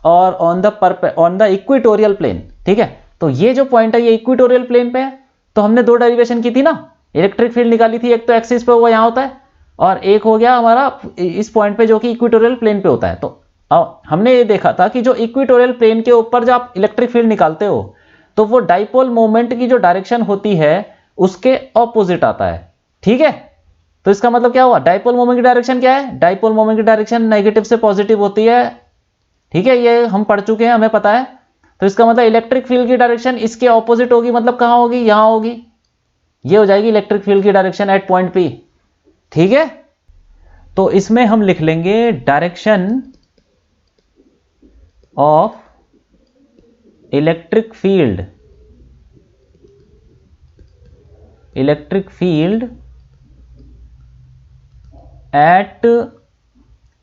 Speaker 1: और ऑन द इक्वेटोरियल प्लेन। ठीक है, तो ये जो पॉइंट है ये इक्वेटोरियल प्लेन पे है, तो हमने दो डेरिवेशन की थी ना, इलेक्ट्रिक फील्ड निकाली थी। एक तो एक्सिस पे हुआ, यहां होता है, और एक हो गया हमारा इस पॉइंट पे जो कि इक्वेटोरियल प्लेन पे होता है। तो हमने ये देखा था कि जो इक्वेटोरियल प्लेन के ऊपर जब आप इलेक्ट्रिक फील्ड निकालते हो तो वो डाइपोल मोमेंट की जो डायरेक्शन होती है उसके ऑपोजिट आता है। ठीक है, तो इसका मतलब क्या हुआ, डाइपोल मोमेंट की डायरेक्शन क्या है, डाइपोल मोमेंट की डायरेक्शन नेगेटिव से पॉजिटिव होती है। ठीक है, ये हम पढ़ चुके हैं, हमें पता है। तो इसका मतलब इलेक्ट्रिक फील्ड की डायरेक्शन इसके ऑपोजिट होगी, मतलब कहां होगी, यहां होगी। ये हो जाएगी इलेक्ट्रिक फील्ड की डायरेक्शन एट पॉइंट पी। ठीक है, तो इसमें हम लिख लेंगे direction of electric field at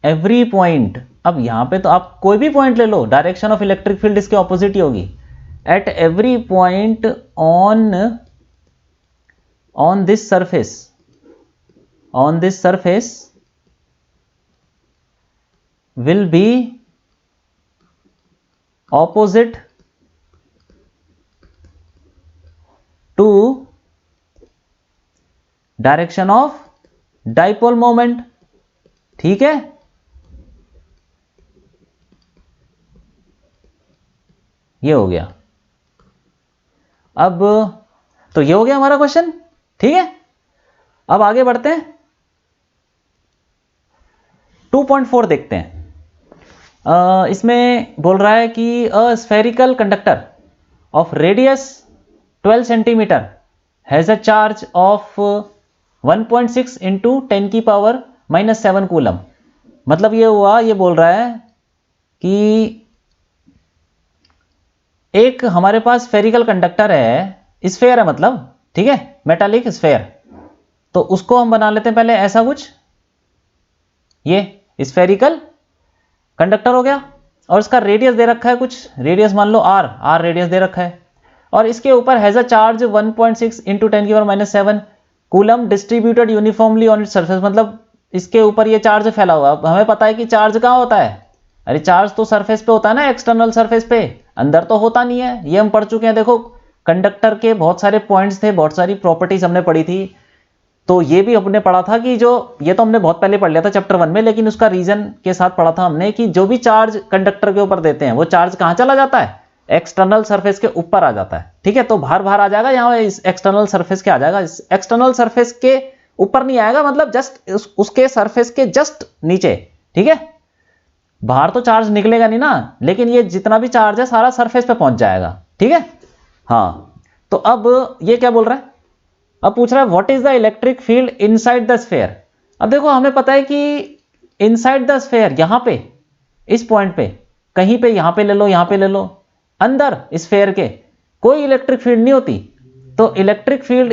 Speaker 1: every point। अब यहां पे तो आप कोई भी पॉइंट ले लो, डायरेक्शन ऑफ इलेक्ट्रिक फील्ड इसके ऑपोजिट ही होगी। At every point on this surface will be opposite to direction of dipole moment। ठीक है, ये हो गया। अब तो ये हो गया हमारा क्वेश्चन। ठीक है, अब आगे बढ़ते हैं, 2.4 देखते हैं। इसमें बोल रहा है कि a spherical conductor of radius 12 centimetre has a charge of 1.6 into 10 की पावर -7 कूलम। मतलब ये हुआ, ये बोल रहा है कि एक हमारे पास स्फेरिकल कंडक्टर है, स्फेयर है मतलब, ठीक है, मेटालिक स्फेयर। तो उसको हम बना लेते हैं पहले ऐसा कुछ, ये स्फेरिकल कंडक्टर हो गया, और इसका रेडियस दे रखा है कुछ, रेडियस मान लो r रेडियस दे रखा है, और इसके ऊपर हैज अ चार्ज 1.6 इंटू 10 की power -7 coulomb distributed uniformly on its surface. मतलब इसके ऊपर ये चार्ज फैला हुआ। हमें पता है कि चार्ज कहाँ होता है, अरे चार्ज तो सरफेस पे होता है ना, एक्सटर्नल सरफेस पे, अंदर तो होता नहीं है। ये हम पढ़ चुके हैं। देखो कंडक्टर के बहुत सारे पॉइंट्स थे, बहुत सारी प्रॉपर्टीज हमने पढ़ी थी। तो ये भी हमने पढ़ा था कि जो, ये तो हमने बहुत पहले पढ़ लिया था चैप्टर 1 में, लेकिन उसका रीजन के साथ पढ़ा था हमने कि जो भी चार्ज कंडक्टर के ऊपर देते हैं वो चार्ज कहां चला जाता है, एक्सटर्नल सरफेस के ऊपर आ जाता है। ठीक है, तो बाहर आ जाएगा, यहाँ इस एक्सटर्नल सरफेस के आ जाएगा, इस एक्सटर्नल सरफेस के ऊपर नहीं आएगा, मतलब जस्ट उसके सरफेस के जस्ट नीचे। ठीक है, बाहर तो चार्ज निकलेगा नहीं ना, लेकिन ये जितना भी चार्ज है सारा सरफेस पे पहुंच जाएगा। ठीक है, हाँ। तो अब ये क्या बोल रहा है, अब पूछ रहा है what is the electric field inside the sphere. अब देखो हमें पता है कि इनसाइड द स्फेयर, यहां पे इस पॉइंट पे, कहीं पे, यहां पे ले लो, यहां पे ले लो, अंदर स्फेयर के कोई इलेक्ट्रिक फील्ड नहीं होती। तो electric field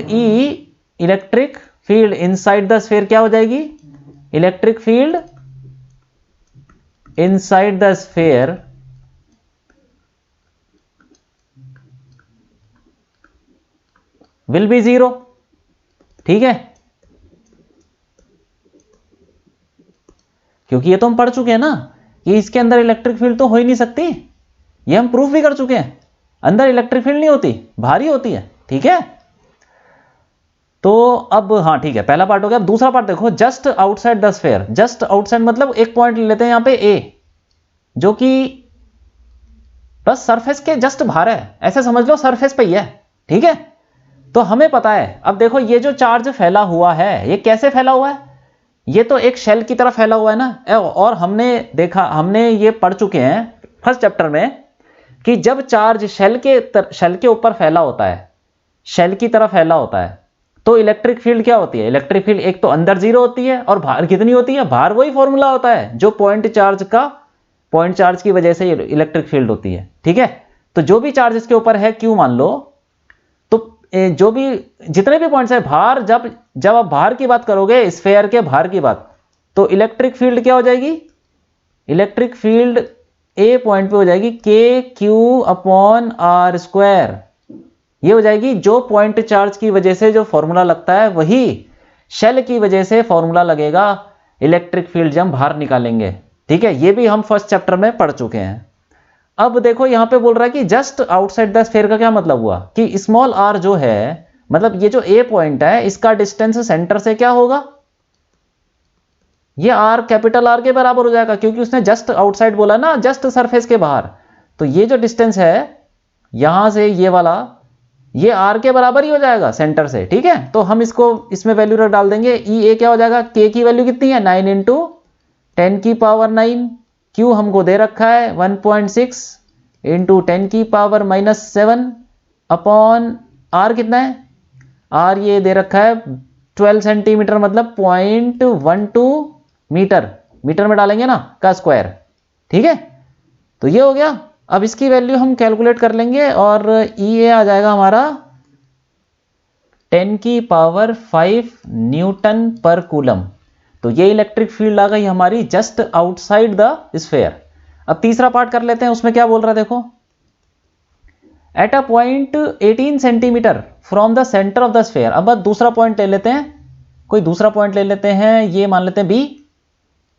Speaker 1: inside the sphere क्या हो जाएगी, electric field inside the sphere will be 0। ठीक है, क्योंकि ये तो हम पढ़ चुके हैं ना कि इसके अंदर इलेक्ट्रिक फील्ड तो हो ही नहीं सकती। ये हम प्रूफ भी कर चुके हैं, अंदर इलेक्ट्रिक फील्ड नहीं होती, बाहर ही होती है। ठीक है, तो अब हाँ ठीक है, पहला पार्ट हो गया। अब दूसरा पार्ट देखो, just outside the sphere. Just outside मतलब एक पॉइंट ले लेते हैं यहाँ पे ए, जो कि बस सरफेस के जस्ट बाहर है, ऐसे समझ लो सरफेस पे ही है, ठीक है। तो हमें पता है, अब देखो ये जो चार्ज फैला हुआ है ये कैसे फैला हुआ है, ये तो एक शेल की तरह फैला हुआ है ना। और हमने देखा, हमने ये पढ़ चुके हैं फर्स्ट चैप्टर में कि जब चार्ज शेल के ऊपर फैला होता है, शेल की तरह फैला होता है, तो इलेक्ट्रिक फील्ड क्या होती है? इलेक्ट्रिक फील्ड एक तो अंदर जीरो होती है और बाहर कितनी होती है? बाहर वही फॉर्मूला होता है जो पॉइंट चार्ज की वजह से इलेक्ट्रिक फील्ड होती है, ठीक है। तो जो भी चार्ज इसके ऊपर है क्यू मान लो, तो जो भी जितने भी पॉइंट्स है बाहर, जब आप बाहर की बात करोगे, स्फीयर के बाहर की बात, तो इलेक्ट्रिक फील्ड क्या हो जाएगी? इलेक्ट्रिक फील्ड ए पॉइंट पे हो जाएगी के क्यू अपॉन आर स्क्वायर। ये हो जाएगी, जो पॉइंट चार्ज की वजह से जो फॉर्मूला लगता है वही शेल की वजह से फॉर्मूला लगेगा इलेक्ट्रिक फील्ड जब हम बाहर निकालेंगे, ठीक है। ये भी हम फर्स्ट चैप्टर में पढ़ चुके हैं। अब देखो यहां पे बोल रहा है कि जस्ट आउटसाइड द स्फीयर का क्या मतलब हुआ कि स्मॉल आर जो है, मतलब ये जो ए पॉइंट है इसका डिस्टेंस सेंटर से क्या होगा? ये आर कैपिटल आर के बराबर हो जाएगा, क्योंकि उसने जस्ट आउटसाइड बोला ना, जस्ट सरफेस के बाहर। तो ये जो डिस्टेंस है यहां से ये वाला, ये आर के बराबर ही हो जाएगा सेंटर से, ठीक है। तो हम इसमें वैल्यू रख डाल देंगे। ई ए क्या हो जाएगा? के की वैल्यू कितनी है? 9 इंटू 10 की पावर 9। क्यू हमको दे रखा है 1.6 इंटू 10 की पावर -7 अपॉन आर कितना है? आर ये दे रखा है 12 सेंटीमीटर, मतलब 0.12 मीटर। मीटर में डालेंगे ना का स्क्वायर, ठीक है। तो ये हो गया। अब इसकी वैल्यू हम कैलकुलेट कर लेंगे और ई ए आ जाएगा हमारा 10 की पावर 5 न्यूटन पर कूलम। तो ये इलेक्ट्रिक फील्ड आ गई हमारी जस्ट आउटसाइड द स्फीयर। अब तीसरा पार्ट कर लेते हैं, उसमें क्या बोल रहा है देखो, at a point 18 centimetre from the centre of the sphere. अब दूसरा पॉइंट ले लेते हैं, कोई दूसरा पॉइंट ले लेते हैं, ये मान लेते हैं बी,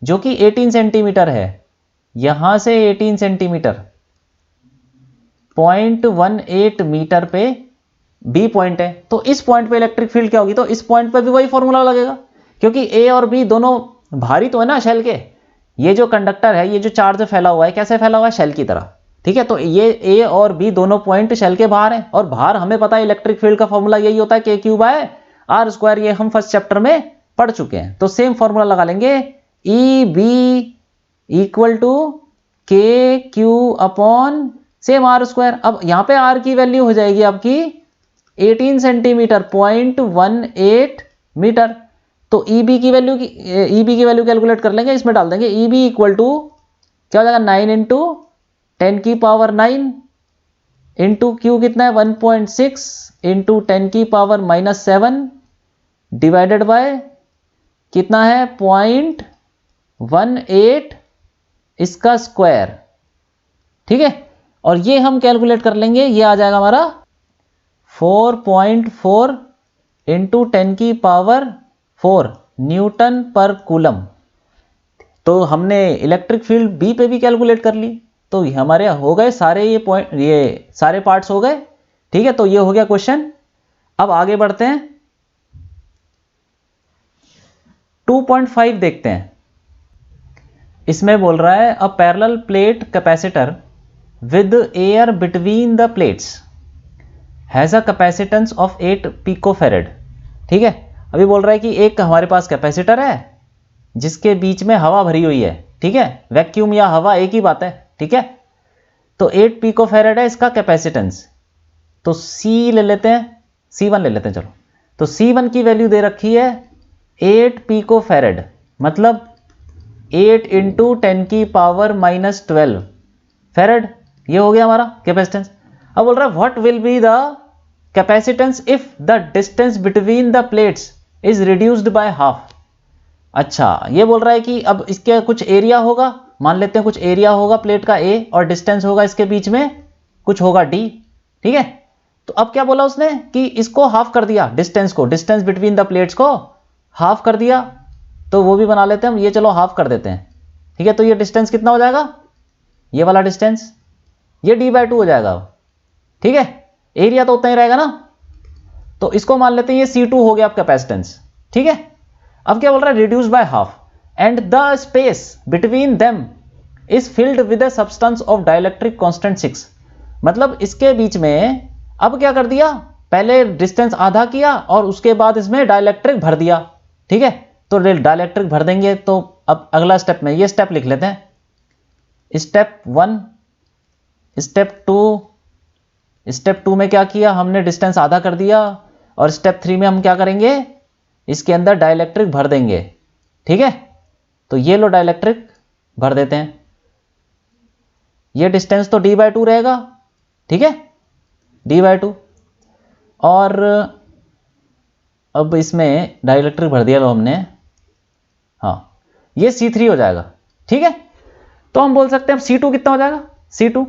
Speaker 1: जो कि 18 सेंटीमीटर है। यहां से 18 सेंटीमीटर 0.18 मीटर पे बी पॉइंट है। तो इस पॉइंट पे इलेक्ट्रिक फील्ड क्या होगी? तो इस पॉइंट पे भी वही फॉर्मूला लगेगा, क्योंकि ए और बी दोनों भारी तो है ना शेल के। ये जो कंडक्टर है, ये जो चार्ज फैला हुआ है, कैसे फैला हुआ है? शेल की तरह, ठीक है। तो ये ए और बी दोनों पॉइंट शेल के बाहर है, और बाहर हमें पता है इलेक्ट्रिक फील्ड का फॉर्मूला यही होता है के क्यू बाय आर स्क्वायर। ये हम फर्स्ट चैप्टर में पढ़ चुके हैं। तो सेम फॉर्मूला लगा लेंगे, E B equal to K Q upon same R square. अब यहां पे आर की वैल्यू हो जाएगी आपकी 18 सेंटीमीटर 0.18 मीटर। तो ईबी की वैल्यू कैलकुलेट कर लेंगे, इसमें डाल देंगे ईबी इक्वल टू क्या हो जाएगा? 9 इंटू 10 की पावर 9 इंटू क्यू कितना है? 1.6 इंटू 10 की पावर -7 डिवाइडेड बाय कितना है? 0.18 इसका स्क्वायर, ठीक है। और ये हम कैलकुलेट कर लेंगे, ये आ जाएगा हमारा 4.4 इंटू 10 की पावर 4 न्यूटन पर कूलम। तो हमने इलेक्ट्रिक फील्ड बी पे भी कैलकुलेट कर ली। तो हमारे हो गए सारे ये सारे पार्ट्स हो गए, ठीक है। तो ये हो गया क्वेश्चन। अब आगे बढ़ते हैं, 2.5 देखते हैं। इसमें बोल रहा है अ parallel plate capacitor with air between the plates has a capacitance of 8 picofarad, ठीक है। अभी बोल रहा है कि एक हमारे पास कैपेसिटर है जिसके बीच में हवा भरी हुई है, ठीक है। वैक्यूम या हवा एक ही बात है, ठीक है। तो 8 पिकोफैरेड है इसका कैपेसिटेंस। तो सी ले लेते हैं, C1 ले लेते हैं, चलो। तो C1 की वैल्यू दे रखी है 8 पिकोफैरेड, मतलब 8 इंटू 10 की पावर -12 फैरेड। ये हो गया हमारा कैपेसिटेंस। अब बोल रहा है what will be the capacitance if the distance between the plates is reduced by half. अच्छा, ये बोल रहा है कि अब इसके कुछ एरिया होगा, मान लेते हैं कुछ एरिया होगा प्लेट का A, और डिस्टेंस होगा इसके बीच में कुछ होगा D, ठीक है। तो अब क्या बोला उसने कि इसको हाफ कर दिया, डिस्टेंस बिटवीन द प्लेट्स को हाफ कर दिया। तो वो भी बना लेते हैं हम, ये चलो हाफ कर देते हैं, ठीक है। तो ये डिस्टेंस कितना हो जाएगा? ये वाला डिस्टेंस, ये D/2 हो जाएगा, ठीक है। एरिया तो उतना ही रहेगा ना। तो इसको मान लेते हैं ये C2 हो गया आप कैपेसिटेंस, ठीक है। अब क्या बोल रहा है, reduce by half and the space between them is filled with a substance of dielectric constant 6। मतलब इसके बीच में अब क्या कर दिया, पहले डिस्टेंस आधा किया और उसके बाद इसमें डाइलेक्ट्रिक भर दिया, ठीक है। तो डाइलेक्ट्रिक भर देंगे तो अब अगला स्टेप में ये स्टेप लिख लेते हैं, स्टेप 1, स्टेप 2। स्टेप 2 में क्या किया हमने, डिस्टेंस आधा कर दिया, और स्टेप 3 में हम क्या करेंगे, इसके अंदर डाइलेक्ट्रिक भर देंगे, ठीक है। तो ये लो डाइलेक्ट्रिक भर देते हैं, ये डिस्टेंस तो d/2 रहेगा, ठीक है, d/2। और अब इसमें डाइलेक्ट्रिक भर दिया लो हमने, हाँ ये C3 हो जाएगा, ठीक है। तो हम बोल सकते हैं अब C2 कितना हो जाएगा, C2।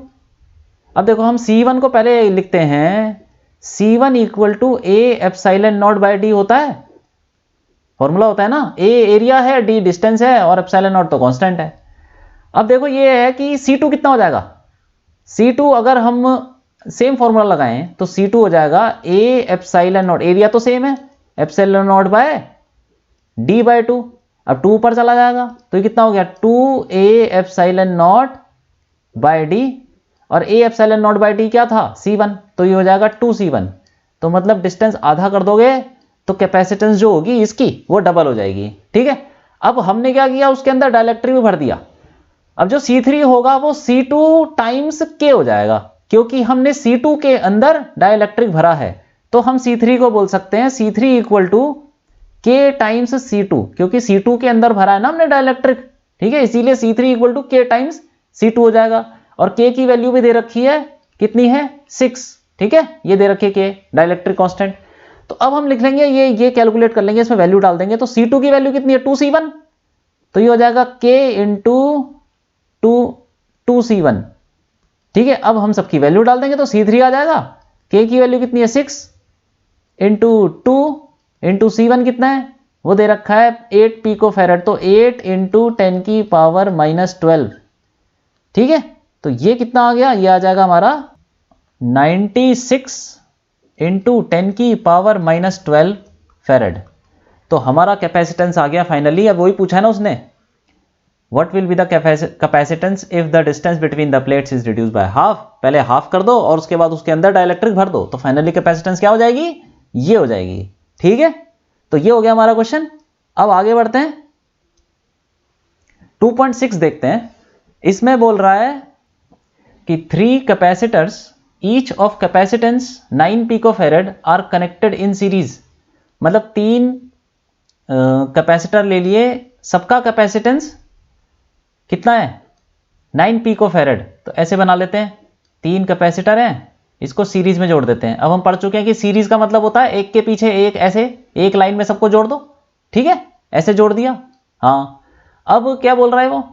Speaker 1: अब देखो हम C1 को पहले लिखते हैं, C1 equal to A epsilon naught by D होता है, फॉर्मूला होता है ना, A एरिया है, D डिस्टेंस है और एप्सिलॉन नॉट तो कांस्टेंट है। अब देखो ये है कि C2 कितना हो जाएगा, C2 अगर हम सेम फॉर्मूला लगाएं तो C2 हो जाएगा A एप्सिलॉन नॉट, एरिया तो सेम है, एप्सिलॉन नॉट बाय D/2। अब 2 ऊपर चला जाएगा तो ये कितना हो गया, 2A epsilon naught by D, और A epsilon naught by D क्या था, C1, तो ये हो जाएगा 2C1। तो मतलब डिस्टेंस आधा कर दोगे तो कैपेसिटेंस जो होगी इसकी वो डबल हो जाएगी, ठीक है। अब हमने क्या किया, उसके अंदर डाइलेक्ट्रिक भी भर दिया। अब जो C3 होगा वो C2 टाइम्स K हो जाएगा, क्योंकि हमने C2 के अंदर डाइलेक्ट्रिक भरा है। तो हम C3 को बोल सकते हैं C3 equal to K times C2, क्योंकि C2 के अंदर भरा है ना हमने डाइलेक्ट्रिक, ठीक है, इसीलिए C3 equal to K times C2 हो जाएगा। और K की वैल्यू भी दे रखी है, कितनी है, 6, ठीक है, ये दे रखी है K डाइलेक्ट्रिक कांस्टेंट। तो अब हम लिख लेंगे ये कैलकुलेट कर लेंगे, इसमें वैल्यू डाल देंगे। तो C2 की वैल्यू कितनी है, 2C1, तो ये हो जाएगा K इंटू 2C1, ठीक है। अब हम सबकी वैल्यू डाल देंगे तो C3 आ जाएगा, K की वैल्यू कितनी है, 6 इंटू 2 इंटू C1 कितना है, वो दे रखा है 8 पिकोफैरेड, तो 8 इंटू 10 की पावर -12, ठीक है। तो ये कितना आ गया, ये आ जाएगा हमारा 96 इंटू 10 की पावर -12 फैरेड। तो हमारा कैपेसिटेंस आ गया फाइनली। अब वही पूछा है ना उसने, what will be the capacitance if the distance between the plates is reduce by half. पहले हाफ कर दो और उसके बाद उसके अंदर डाइलेक्ट्रिक भर दो, तो फाइनली कैपेसिटेंस क्या हो जाएगी, ये हो जाएगी, ठीक है। तो ये हो गया हमारा क्वेश्चन। अब आगे बढ़ते हैं, 2.6 देखते हैं। इसमें बोल रहा है कि 3 capacitors each of capacitance 9 picofarad are connected in series. मतलब 3 कैपेसिटर ले लिए, सबका कैपेसिटेंस कितना है, 9 पिकोफैरेड। तो ऐसे बना लेते हैं, 3 कैपेसिटर हैं, इसको सीरीज में जोड़ देते हैं। अब हम पढ़ चुके हैं कि सीरीज का मतलब होता है एक के पीछे एक, ऐसे एक लाइन में सबको जोड़ दो, ठीक है, ऐसे जोड़ दिया, हाँ। अब क्या बोल रहा है वो,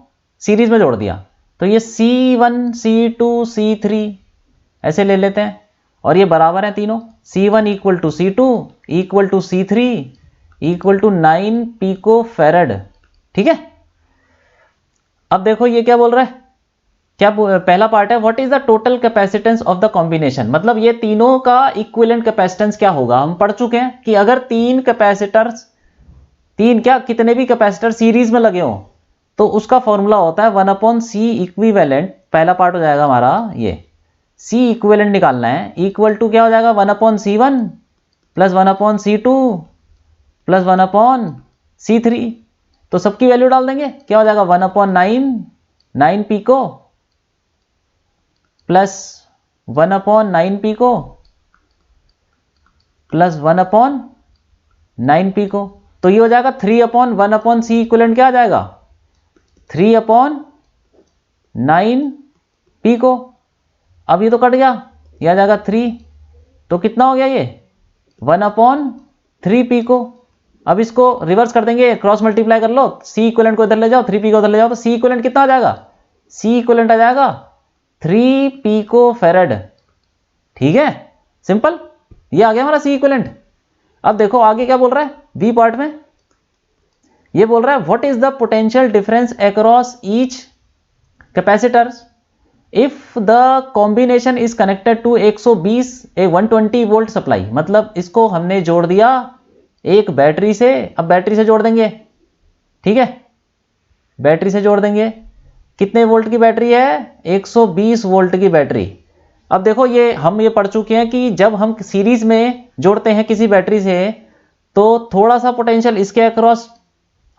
Speaker 1: सीरीज में जोड़ दिया, तो ये C1 C2 C3 ऐसे ले लेते हैं, और ये बराबर है तीनों, C1 equal to C2 equal to C3 equal to 9 picofarad, ठीक है। अब देखो ये क्या बोल रहा है, क्या पहला पार्ट है, what is the total capacitance of the combination. मतलब ये तीनों का इक्विवेलेंट कैपेसिटेंस क्या होगा। हम पढ़ चुके हैं कि अगर 3 कैपेसिटर्स, 3 क्या कितने भी कैपेसिटर सीरीज में लगे हो तो उसका फॉर्मूला होता है 1/C इक्विवेलेंट। पहला पार्ट हो जाएगा हमारा ये, C इक्विवेलेंट निकालना है, इक्वल टू क्या हो जाएगा 1/C1 plus 1/C2 plus 1/C3। तो सबकी वैल्यू डाल देंगे, क्या हो जाएगा 1/9 pico plus 1/9 pico plus 1/9 pico. तो ये हो जाएगा 3/1/C इक्विवेलेंट क्या आ जाएगा 3/9 पिको। अब ये तो कट गया, ये आ जाएगा 3, तो कितना हो गया ये 1/3 पिको। अब इसको रिवर्स कर देंगे, क्रॉस मल्टीप्लाई कर लो, C इक्विवेलेंट को इधर ले जाओ, 3 पिको उधर ले जाओ, तो C इक्विवेलेंट कितना आ जाएगा, C इक्विवेलेंट आ जाएगा 3 पिकोफैरेड, ठीक है, सिंपल। ये आ गया हमारा C इक्विवेलेंट। अब देखो आगे क्या बोल रहा है, बी पार्ट में ये बोल रहा है what is the potential difference across each capacitors if the combination is connected to 120 volt supply, मतलब इसको हमने जोड़ दिया एक बैटरी से, अब बैटरी से जोड़ देंगे, ठीक है, बैटरी से जोड़ देंगे। कितने वोल्ट की बैटरी है? 120 वोल्ट की बैटरी। अब देखो ये हम ये पढ़ चुके हैं कि जब हम सीरीज में जोड़ते हैं किसी बैटरी से तो थोड़ा सा पोटेंशियल इसके अक्रॉस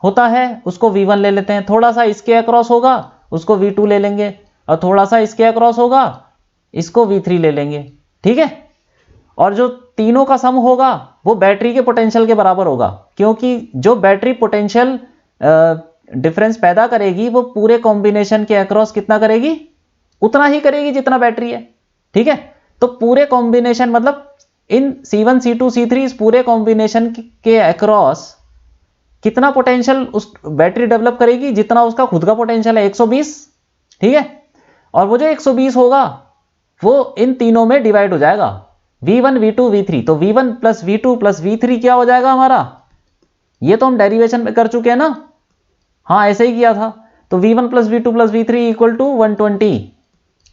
Speaker 1: होता है, उसको V1 ले लेते हैं, थोड़ा सा इसके अक्रॉस होगा उसको V2 ले लेंगे, और थोड़ा सा इसके अक्रॉस होगा इसको V3 ले लेंगे, ठीक है। और जो तीनों का सम होगा वो बैटरी के पोटेंशियल के बराबर होगा, क्योंकि जो बैटरी पोटेंशियल डिफरेंस पैदा करेगी वो पूरे कॉम्बिनेशन के अक्रॉस कितना करेगी? उतना ही करेगी जितना बैटरी है, ठीक है। तो पूरे कॉम्बिनेशन मतलब इन C1 C2 C3 इस पूरे कॉम्बिनेशन के अक्रॉस कितना पोटेंशियल उस बैटरी डेवलप करेगी? जितना उसका खुद का पोटेंशियल है 120, ठीक है। और वो जो 120 होगा वो इन तीनों में डिवाइड हो जाएगा, V1 V2 V3। तो V1 plus V2 plus V3 क्या हो जाएगा हमारा? ये तो हम डेरिवेशन में कर चुके हैं ना, हाँ ऐसे ही किया था। तो V1 plus V2 plus V3 equal to 120,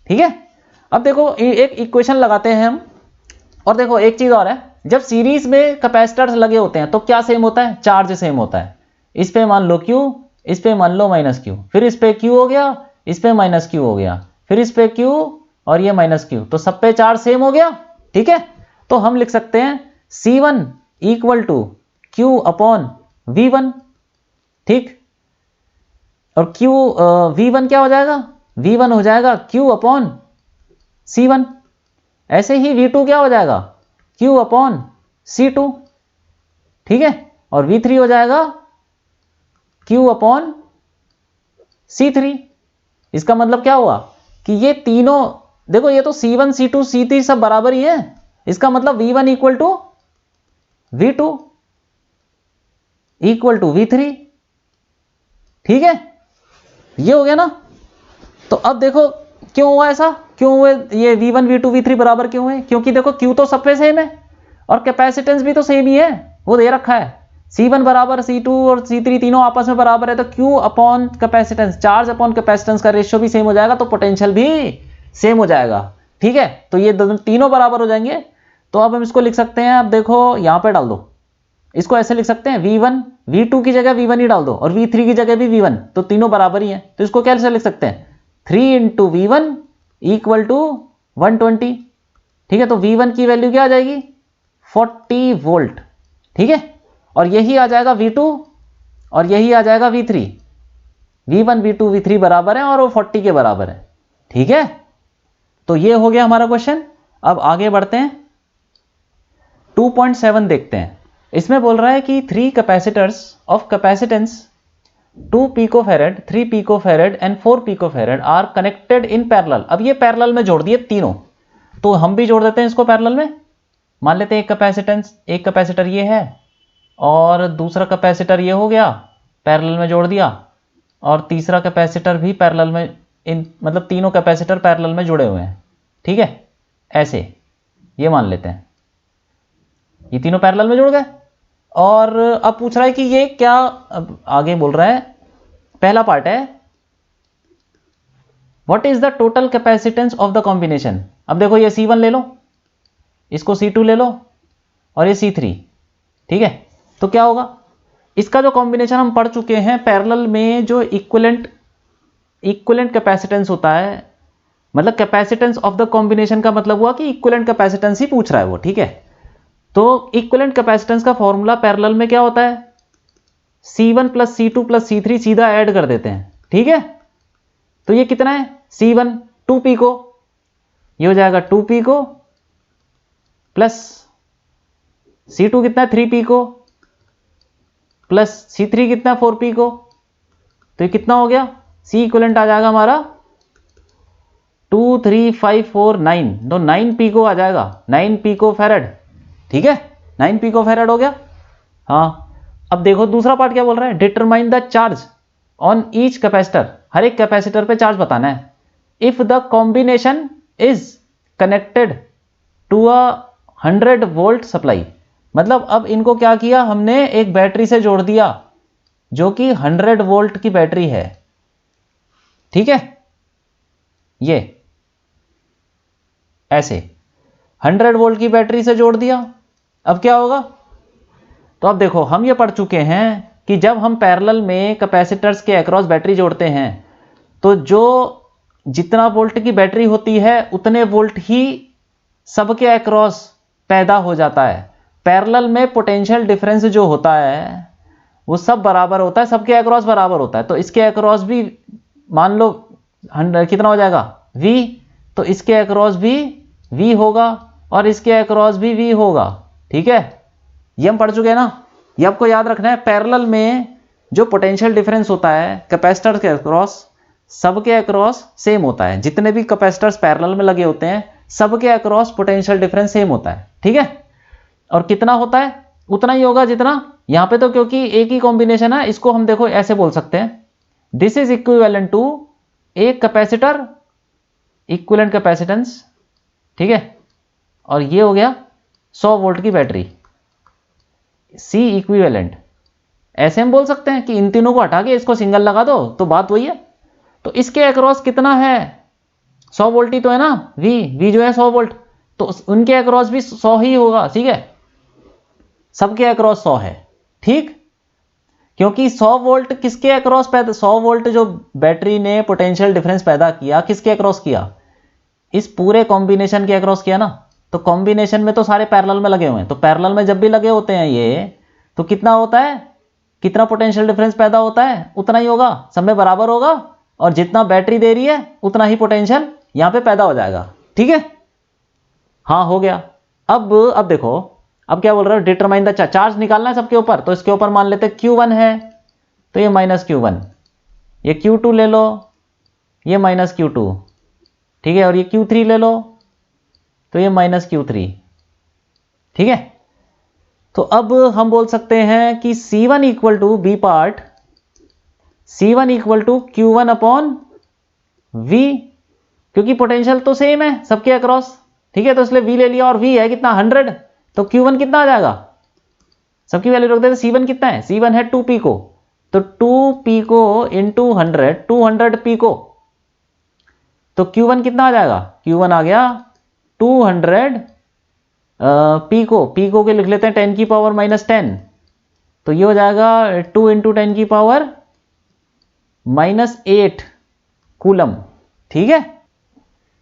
Speaker 1: ठीक है। अब देखो एक इक्वेशन लगाते हैं हम, और देखो एक चीज और है, जब सीरीज में कैपेसिटर्स लगे होते हैं तो क्या सेम होता है? चार्ज सेम होता है। इस पे मान लो Q, इस पे मान लो माइनस Q, फिर इस पे Q हो गया, इस पे माइनस Q हो गया, फिर इस पे Q और ये माइनस Q, तो सब पे चार्ज सेम हो गया, ठीक है। तो हम लिख सकते हैं C1 equal to Q upon V1, ठीक। और Q V1 क्या हो जाएगा? V1 हो जाएगा Q अपॉन C1। ऐसे ही V2 क्या हो जाएगा? Q अपॉन C2, ठीक है। और V3 हो जाएगा Q अपॉन C3। इसका मतलब क्या हुआ कि ये तीनों देखो, ये तो C1 C2 C3 सब बराबर ही है, इसका मतलब V1 equal to V2 equal to V3, ठीक है। ये हो गया ना। तो अब देखो क्यों हुआ ऐसा, क्यों हुए ये V1 V2 V3 बराबर क्यों हुए? क्योंकि देखो Q तो सब पे सेम है और कैपेसिटेंस भी तो सेम ही है, वो दे रखा है C1 बराबर C2 और C3 तीनों आपस में बराबर है, तो Q upon capacitance, charge upon capacitance का रेशियो भी सेम हो जाएगा, तो पोटेंशियल भी सेम हो जाएगा, ठीक है। तो ये तीनों बराबर हो जाएंगे। तो अब हम इसको लिख सकते हैं, अब देखो यहां पे डाल दो, इसको ऐसे लिख सकते हैं V1 V2 की जगह V1 ही डाल दो और V3 की जगह भी V1, तो तीनों बराबर ही है। तो इसको कैसे लिख सकते हैं? 3 इंटू V1 इक्वल टू 120, ठीक है। तो V1 की वैल्यू क्या आ जाएगी? 40 वोल्ट, ठीक है। और यही आ जाएगा V2 और यही आ जाएगा V3। V1 V2 V3 बराबर है और वो 40 के बराबर है, ठीक है। तो ये हो गया हमारा क्वेश्चन। अब आगे बढ़ते हैं, 2.7 देखते हैं। इसमें बोल रहा है कि 3 capacitors of capacitance 2 picofarad 3 picofarad and 4 picofarad are connected in parallel. अब ये पैरेलल में जोड़ दिए तीनों, तो हम भी जोड़ देते हैं इसको पैरेलल में। मान लेते हैं एक कैपेसिटर ये है और दूसरा कैपेसिटर ये हो गया, पैरेलल में जोड़ दिया, और तीसरा कैपेसिटर भी पैरेलल में, इन मतलब तीनों कैपेसिटर पैरेलल में जुड़े हुए हैं, ठीक है। ऐसे ये मान लेते हैं ये तीनों पैरेलल में जुड़ गए। और अब पूछ रहा है कि ये क्या, अब आगे बोल रहा है, पहला पार्ट है what is the total capacitance of the combination. अब देखो ये C1 ले लो, इसको C2 ले लो और ये C3, ठीक है। तो क्या होगा, इसका जो कॉम्बिनेशन हम पढ़ चुके हैं, पैरेलल में जो इक्विवेलेंट कैपेसिटेंस होता है, मतलब कैपेसिटेंस ऑफ द कॉम्बिनेशन का मतलब हुआ कि इक्विवेलेंट कैपेसिटेंस ही पूछ रहा है वो, ठीक है। तो इक्विवेलेंट कैपेसिटेंस का फॉर्मूला पैरेलल में क्या होता है? C1 plus C2 plus C3 सीधा ऐड कर देते हैं, ठीक है। तो ये कितना है? C1 2 पिको, ये हो जाएगा 2 पिको, प्लस C2 कितना है? 3 पिको, प्लस C3 कितना? 4 पिको। तो ये कितना हो गया? C इक्विवेलेंट आ जाएगा हमारा 2 3 5 4 9, तो 9 पिको आ जाएगा, 9 पिको फैरेड, ठीक है। 9 पिको फैरेड हो गया। हाँ, अब देखो दूसरा पार्ट क्या बोल रहा है, determine the charge on each capacitor, हर एक कैपेसिटर पे चार्ज बताना है। If the combination is connected to a 100 volt supply, मतलब अब इनको क्या किया हमने, एक बैटरी से जोड़ दिया जो कि 100 वोल्ट की बैटरी है, ठीक है। ये ऐसे 100 वोल्ट की बैटरी से जोड़ दिया। अब क्या होगा? तो अब देखो, हम ये पढ़ चुके हैं कि जब हम पैरेलल में कैपेसिटर्स के अक्रॉस बैटरी जोड़ते हैं तो जो जितना वोल्ट की बैटरी होती है उतने वोल्ट ही सबके अक्रॉस पैदा हो जाता है। पैरेलल में पोटेंशियल डिफरेंस जो होता है वो सब बराबर होता है, सबके अक्रॉस बराबर होता है। तो इसके अक्रॉस भी मान लो 100 कितना हो जाएगा V, तो इसके अक्रॉस भी V होगा और इसके अक्रॉस भी V होगा। ठीक है, ये हम पढ़ चुके हैं ना। ये आपको याद रखना है, पैरेलल में जो पोटेंशियल डिफरेंस होता है कैपेसिटर के अक्रॉस सबके अक्रॉस सेम होता है। जितने भी कैपेसिटर्स पैरेलल में लगे होते हैं सबके अक्रॉस पोटेंशियल डिफरेंस सेम होता है। ठीक है, और कितना होता है? उतना ही होगा जितना यहां पे, तो क्योंकि एक ही कॉम्बिनेशन है, इसको हम देखो ऐसे बोल सकते हैं, this is equivalent to a capacitor equivalent capacitance. ठीक है, और ये हो गया 100 वोल्ट की बैटरी सी इक्विवेलेंट। ऐसे हम बोल सकते हैं कि इन तीनों को हटा के इसको सिंगल लगा दो तो बात वही है। तो इसके अक्रॉस कितना है? 100 वोल्ट ही तो है ना, V जो है 100 वोल्ट, तो उनके अक्रॉस भी 100 ही होगा। ठीक है, सबके अक्रॉस 100 है। ठीक, क्योंकि 100 वोल्ट किसके अक्रॉस पैदा, 100 वोल्ट जो बैटरी ने पोटेंशियल डिफरेंस पैदा किया किसके अक्रॉस किया? इस पूरे कॉम्बिनेशन के अक्रॉस किया ना। तो कॉम्बिनेशन में तो सारे पैरेलल में लगे हुए हैं, तो पैरेलल में जब भी लगे होते हैं ये, तो कितना होता है, कितना पोटेंशियल डिफरेंस पैदा होता है? उतना ही होगा, सब में बराबर होगा, और जितना बैटरी दे रही है उतना ही पोटेंशियल यहां पे पैदा हो जाएगा। ठीक है, हाँ हो गया। अब देखो, अब क्या बोल रहे हो, डिटरमाइन द चार्ज निकालना है सबके ऊपर। तो इसके ऊपर मान लेते Q1 है, तो ये माइनस Q1, ये Q2 ले लो, ये माइनस Q2। ठीक है, और ये Q3 ले लो, तो ये माइनस Q3। ठीक है, तो अब हम बोल सकते हैं कि C1 equal to B part, C1 equal to Q1 upon V, क्योंकि पोटेंशियल तो सेम है सबके अक्रॉस। ठीक है, तो इसलिए V ले लिया, और V है कितना 100, तो Q1 कितना आ जाएगा? सबकी वैल्यू रख देते। C1 कितना है? C1 है 2 पिको, तो 2 पिको इंटू 100, 200 पिको, तो Q1 कितना आ जाएगा? Q1 आ गया 200 पिको। पिको के लिख लेते हैं 10 की पावर माइनस 10, तो ये हो जाएगा 2 इंटू 10 की पावर माइनस 8 कूलम। ठीक है,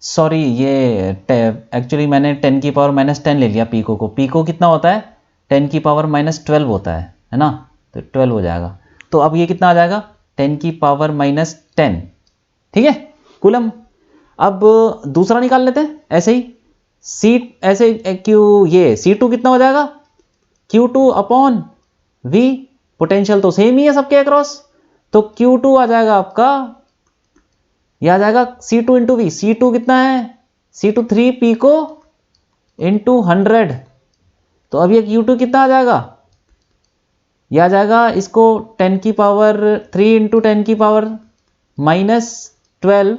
Speaker 1: सॉरी, ये एक्चुअली मैंने 10 की पावर माइनस 10 ले लिया पिको को। पिको कितना होता है? 10 की पावर माइनस 12 होता है ना, तो 12 हो जाएगा। तो अब ये कितना आ जाएगा? 10 की पावर माइनस 10। ठीक है, कूलम। अब दूसरा निकाल लेते हैं ऐसे ही, ये C2 कितना हो जाएगा? Q2 अपॉन V, पोटेंशियल तो सेम ही है सबके अक्रॉस, तो Q2 आ जाएगा आपका, यह आ जाएगा C2 इंटू V। C2 कितना है? C2 3 पिको इंटू 100, तो अब ये Q2 कितना आ जाएगा? यह आ जाएगा, इसको 10 की पावर 3 इंटू 10 की पावर माइनस 12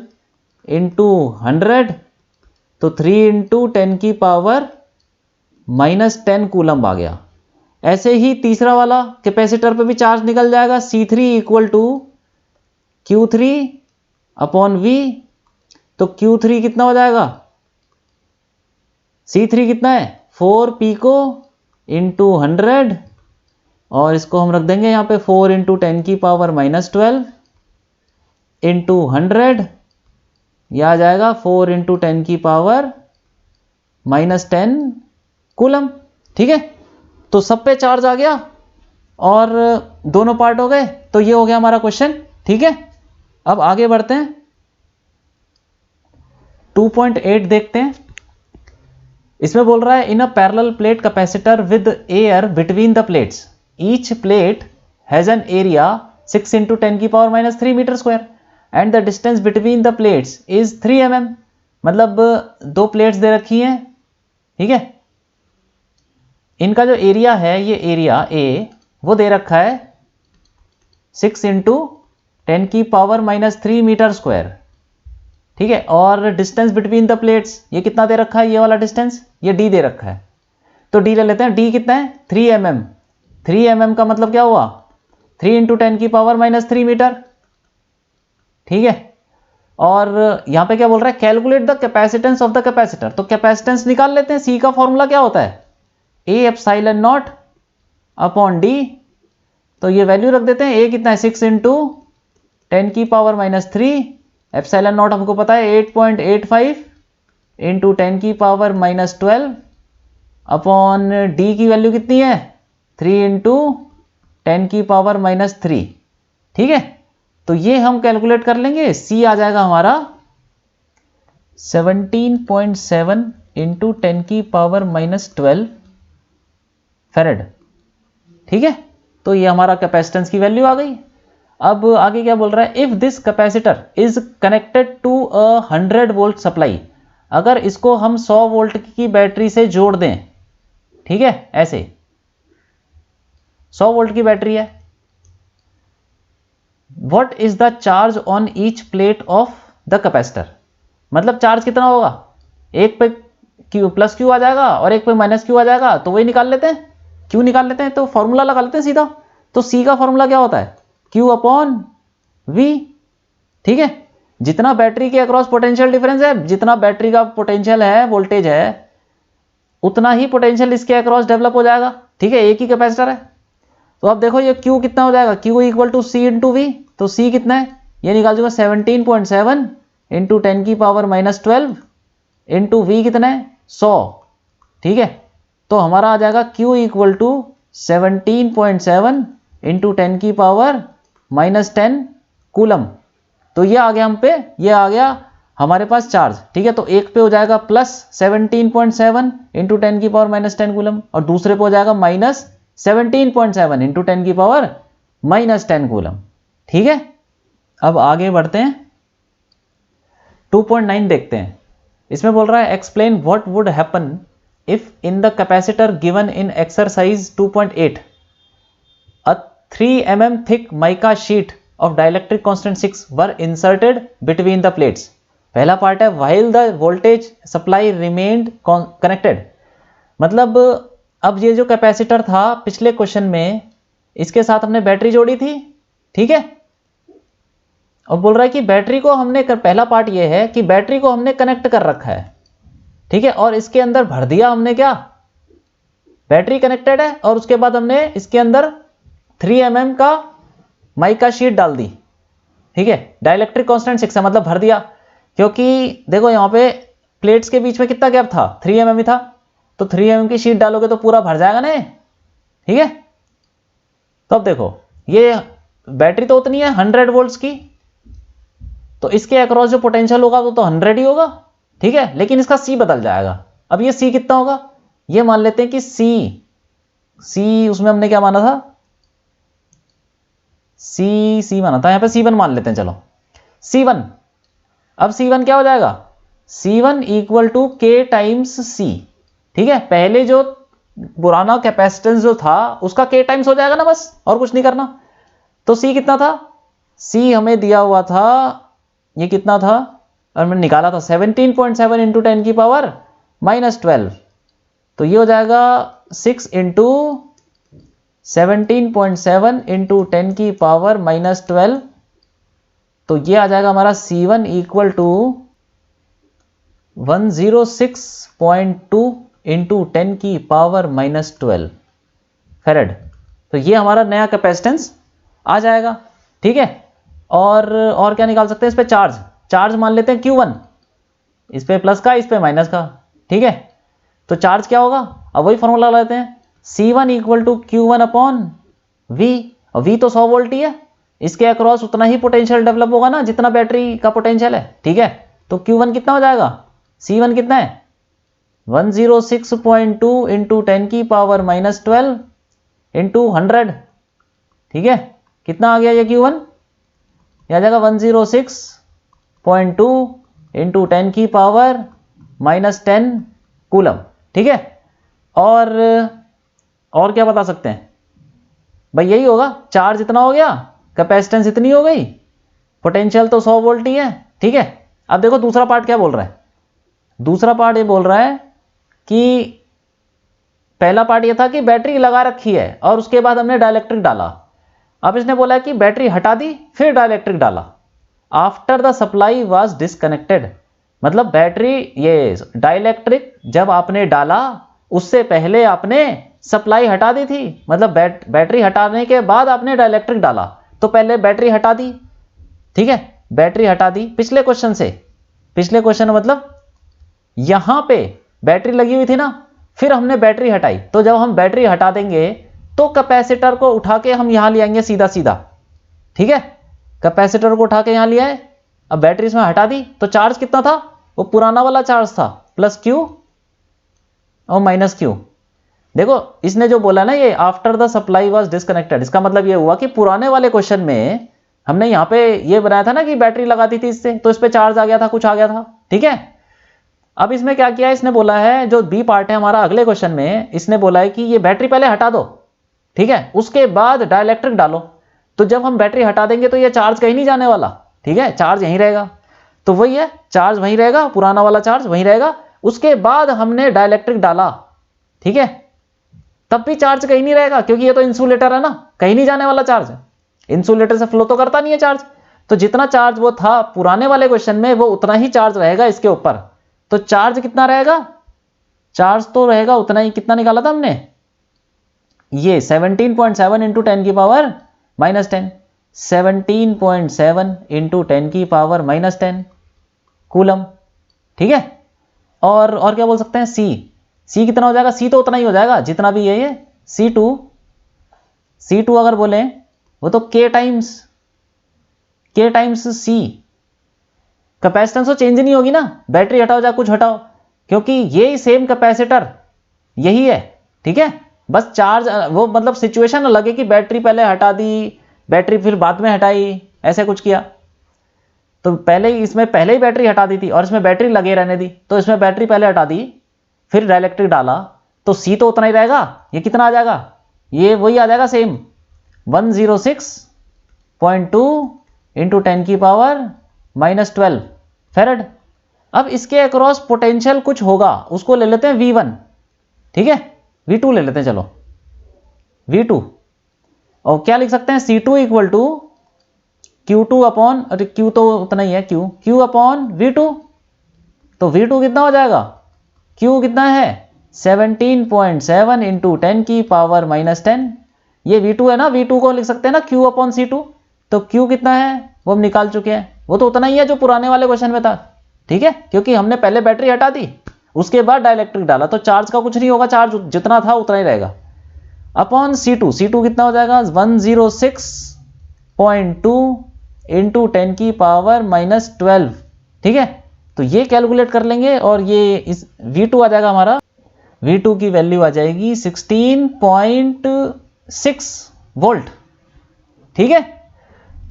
Speaker 1: इंटू 100, तो 3 इंटू 10 की पावर माइनस 10 कूलम आ गया। ऐसे ही तीसरा वाला कैपेसिटर पे भी चार्ज निकल जाएगा, C3 equal to Q3 upon V, तो Q3 कितना हो जाएगा? C3 कितना है? 4 पिको इंटू 100, और इसको हम रख देंगे यहाँ पे 4 इंटू 10 की पावर माइनस 12 इंटू 100, यह आ जाएगा 4 इंटू 10 की पावर माइनस 10 कूलम। ठीक है, तो सब पे चार्ज आ गया और दोनों पार्ट हो गए। तो ये हो गया हमारा क्वेश्चन। ठीक है, अब आगे बढ़ते हैं, 2.8 देखते हैं। इसमें बोल रहा है, in a parallel plate capacitor with air between the plates, each plate has an area 6 into 10 की power minus 3 metre square and the distance between the plates is 3 mm। मतलब दो प्लेट्स दे रखी हैं। ठीक है, इनका जो एरिया है, ये एरिया A वो दे रखा है 6 इंटू 10 की पावर माइनस 3 मीटर स्क्वायर। ठीक है, और डिस्टेंस बिटवीन द प्लेट्स ये कितना दे रखा है? ये वाला डिस्टेंस, ये D दे रखा है, तो D ले लेते हैं। D कितना है? 3 mm। 3 mm का मतलब क्या हुआ? 3 इंटू 10 की पावर माइनस 3 मीटर। ठीक है, और यहाँ पे क्या बोल रहा है, calculate the capacitance of the capacitor. तो कैपेसिटेंस निकाल लेते हैं। सी का फॉर्मूला क्या होता है, A epsilon not upon D. तो ये वैल्यू रख देते हैं, ए कितना है 6 इंटू 10 की पावर -3, एप्सिलॉन नॉट हमको पता है 8.85 इंटू 10 की पावर -12 अपॉन डी की वैल्यू कितनी है 3 इंटू 10 की पावर -3। ठीक है, तो ये हम कैलकुलेट कर लेंगे। सी आ जाएगा हमारा 17.7 इंटू 10 की पावर -12 फेरेड। ठीक है, तो ये हमारा कैपेसिटेंस की वैल्यू आ गई। अब आगे क्या बोल रहा है, if this capacitor is connected to a 100 volt supply. अगर इसको हम 100 वोल्ट की बैटरी से जोड़ दें, ठीक है, ऐसे 100 वोल्ट की बैटरी है, what is the charge on each plate of the capacitor. मतलब चार्ज कितना होगा, एक पे क्यू प्लस क्यू आ जाएगा और एक पे माइनस क्यू आ जाएगा। तो वही निकाल लेते हैं, क्यू निकाल लेते हैं, तो फॉर्मूला लगा लेते हैं सीधा। तो सी का फॉर्मूला क्या होता है, क्यू अपॉन वी। ठीक है, जितना बैटरी के अक्रॉस पोटेंशियल डिफरेंस है, जितना बैटरी का पोटेंशियल है, वोल्टेज है, उतना ही पोटेंशियल इसके अक्रॉस डेवलप हो जाएगा। ठीक है, एक ही कैपेसिटर है। तो अब देखो ये Q कितना हो जाएगा, Q equal to C into V. तो C कितना है, ये निकाल दूंगा 17.7 इंटू 10 की पावर -12 इंटू वी कितना है 100। ठीक है, तो हमारा आ जाएगा Q इक्वल टू 17.7 इंटू 10 की पावर -10 कूलम। तो ये आ गया हम पे, ये आ गया हमारे पास चार्ज। ठीक है, तो एक पे हो जाएगा प्लस 17.7 इंटू 10 की पावर -10 कूलम और दूसरे पे हो जाएगा -17.7 इंटू 10 की पावर -10 कूलम। ठीक है, अब आगे बढ़ते हैं, 2.9 देखते हैं। इसमें बोल रहा है explain what would happen if in the capacitor given in exercise 2.8 a 3 mm thick mica sheet of dielectric constant 6 were inserted between the plates. पहला पार्ट है while the voltage supply remained connected. मतलब अब ये जो capacitor था पिछले question में, इसके साथ हमने बैटरी जोड़ी थी। ठीक है, और बोल रहा है कि बैटरी को हमने पहला पार्ट ये है कि बैटरी को हमने कनेक्ट कर रखा है। ठीक है, और इसके अंदर भर दिया हमने क्या, बैटरी कनेक्टेड है और उसके बाद हमने इसके अंदर 3 mm का माइका शीट डाल दी। ठीक है, डाइलेक्ट्रिक कांस्टेंट 6 है, मतलब भर दिया, क्योंकि देखो यहाँ पे प्लेट्स के बीच में कितना गैप था, 3 mm ही था। तो 3 mm की शीट डालोगे तो पूरा भर जाएगा ना। ठीक है, तो अब देखो ये बैटरी तो उतनी है 100 वोल्ट्स की, तो इसके अक्रॉस जो पोटेंशियल होगा वो तो 100 ही होगा। ठीक है, लेकिन इसका सी बदल जाएगा। अब ये सी कितना होगा, ये मान लेते हैं कि सी उसमें हमने क्या माना था, सी माना था, यहां पे C1 मान लेते हैं। चलो C1, अब C1 क्या हो जाएगा, C1 equal to K times C। ठीक है, पहले जो पुराना कैपेसिटेंस जो था उसका K टाइम्स हो जाएगा ना, बस और कुछ नहीं करना। तो C कितना था, C हमें दिया हुआ था, ये कितना था और मैंने निकाला था 17.7 इंटू 10 की पावर -12। तो ये हो जाएगा 6 इंटू 17.7 इंटू 10 की पावर -12। तो ये आ जाएगा हमारा C1 इक्वल टू 106.2 इंटू 10 की पावर -12 फेरेड। तो ये हमारा नया कैपेसिटेंस आ जाएगा। ठीक है, और क्या निकाल सकते हैं इस पे, चार्ज मान लेते हैं Q1, इस पे प्लस का, इस पे माइनस का। ठीक है, तो चार्ज क्या होगा, अब वही फॉर्मूला लेते हैं, C1 equal to Q1 upon V। और V तो 100 वोल्ट ही है, इसके अक्रॉस उतना ही पोटेंशियल डेवलप होगा ना जितना बैटरी का पोटेंशियल है। ठीक है, तो Q1 कितना हो जाएगा, C1 कितना है 106.2 इंटू 10 की पावर -12 इंटू 100। ठीक है, कितना आ गया ये Q1, यह आ जाएगा 106.2 इंटू 10 की पावर -10 कूलम। ठीक है, और क्या बता सकते हैं भाई, यही होगा, चार्ज इतना हो गया, कैपेसिटेंस इतनी हो गई, पोटेंशियल तो 100 वोल्ट ही है। ठीक है, अब देखो दूसरा पार्ट क्या बोल रहा है, दूसरा पार्ट ये बोल रहा है कि पहला पार्ट ये था कि बैटरी लगा रखी है और उसके बाद हमने डाइलेक्ट्रिक डाला। अब इसने बोला कि बैटरी हटा दी फिर डाइलेक्ट्रिक डाला। After the supply was disconnected, मतलब बैटरी, ये डाइलेक्ट्रिक जब आपने डाला उससे पहले आपने सप्लाई हटा दी थी, मतलब बैटरी हटाने के बाद आपने डाइलेक्ट्रिक डाला, तो पहले बैटरी हटा दी, ठीक है, बैटरी हटा दी पिछले क्वेश्चन से। पिछले क्वेश्चन मतलब यहां पे बैटरी लगी हुई थी ना, फिर हमने बैटरी हटाई, तो जब हम बैटरी हटा देंगे तो कैपेसिटर को उठा के हम यहां ले आएंगे सीधा सीधा, ठीक है, कैपेसिटर को उठा के यहां ले आए, अब बैटरी इसमें हटा दी, तो चार्ज कितना था, वो पुराना वाला चार्ज था, प्लस क्यू और माइनस क्यू। देखो इसने जो बोला ना ये after the supply was disconnected, इसका मतलब ये हुआ कि पुराने वाले क्वेश्चन में हमने यहाँ पे ये बनाया था ना कि बैटरी लगा दी थी इससे, तो इस पे चार्ज आ गया था, कुछ आ गया था, ठीक है। अब इसमें क्या किया, इसने बोला है जो बी पार्ट है हमारा अगले क्वेश्चन में, इसने बोला है कि ये बैटरी पहले हटा दो, ठीक है, उसके बाद डाइलेक्ट्रिक डालो, तो जब हम बैटरी हटा देंगे तो ये चार्ज कहीं नहीं जाने वाला, ठीक है, चार्ज यहीं रहेगा, तो वही है, चार्ज वहीं रहेगा, पुराना वाला चार्ज वहीं रहेगा, उसके बाद हमने डाइलेक्ट्रिक डाला, ठीक है, तब भी चार्ज कहीं नहीं रहेगा, क्योंकि ये तो इंसुलेटर है ना, कहीं नहीं जाने वाला चार्ज, इंसुलेटर से फ्लो तो करता नहीं है चार्ज, तो जितना चार्ज वो था पुराने वाले क्वेश्चन में वो उतना ही चार्ज रहेगा इसके ऊपर, तो चार्ज कितना रहेगा, चार्ज तो रहेगा उतना ही, कितना निकाला था हमने, ये 17.7 इंटू 10 की पावर माइनस 10, 17.7 इंटू 10 की पावर माइनस 10 कूलम, ठीक है। और क्या बोल सकते हैं, सी कितना हो जाएगा, सी तो उतना ही हो जाएगा जितना भी ये C2 अगर बोले वो तो K टाइम्स सी, कैपेसिटेंस तो चेंज नहीं होगी ना, बैटरी हटाओ या कुछ हटाओ, क्योंकि ये सेम कैपेसिटर यही है, ठीक है, बस चार्ज वो मतलब सिचुएशन अलग है कि बैटरी पहले हटा दी, बैटरी फिर बाद में हटाई, ऐसे कुछ किया, तो इसमें पहले ही बैटरी हटा दी थी और इसमें बैटरी लगे रहने दी, तो इसमें बैटरी पहले हटा दी फिर डाइलेक्ट्रिक डाला, तो सी तो उतना ही रहेगा, ये कितना आ जाएगा, ये वही आ जाएगा सेम 106.2 इंटू 10 की पावर माइनस 12 फेरेड। अब इसके अक्रॉस पोटेंशियल कुछ होगा, उसको ले लेते हैं V1, ठीक है, V2 ले लेते हैं, चलो V2, और क्या लिख सकते हैं, C2 equal to Q2 upon, अरे Q तो उतना ही है, Q अपॉन V2, तो V2 कितना हो जाएगा, Q कितना है 17.7 इंटू 10 की पावर माइनस 10, ये V2 है ना, V2 को लिख सकते हैं ना Q अपॉन C2, तो Q कितना है वो हम निकाल चुके हैं, वो तो उतना ही है जो पुराने वाले क्वेश्चन में था, ठीक है, क्योंकि हमने पहले बैटरी हटा दी उसके बाद डाइलेक्ट्रिक डाला, तो चार्ज का कुछ नहीं होगा, चार्ज जितना था उतना ही रहेगा, अपॉन C2 कितना हो जाएगा 106.2 इंटू 10 की पावर माइनस 12, ठीक है, तो ये कैलकुलेट कर लेंगे और ये इस V2 आ जाएगा हमारा, V2 की वैल्यू आ जाएगी 16.6 वोल्ट, ठीक है।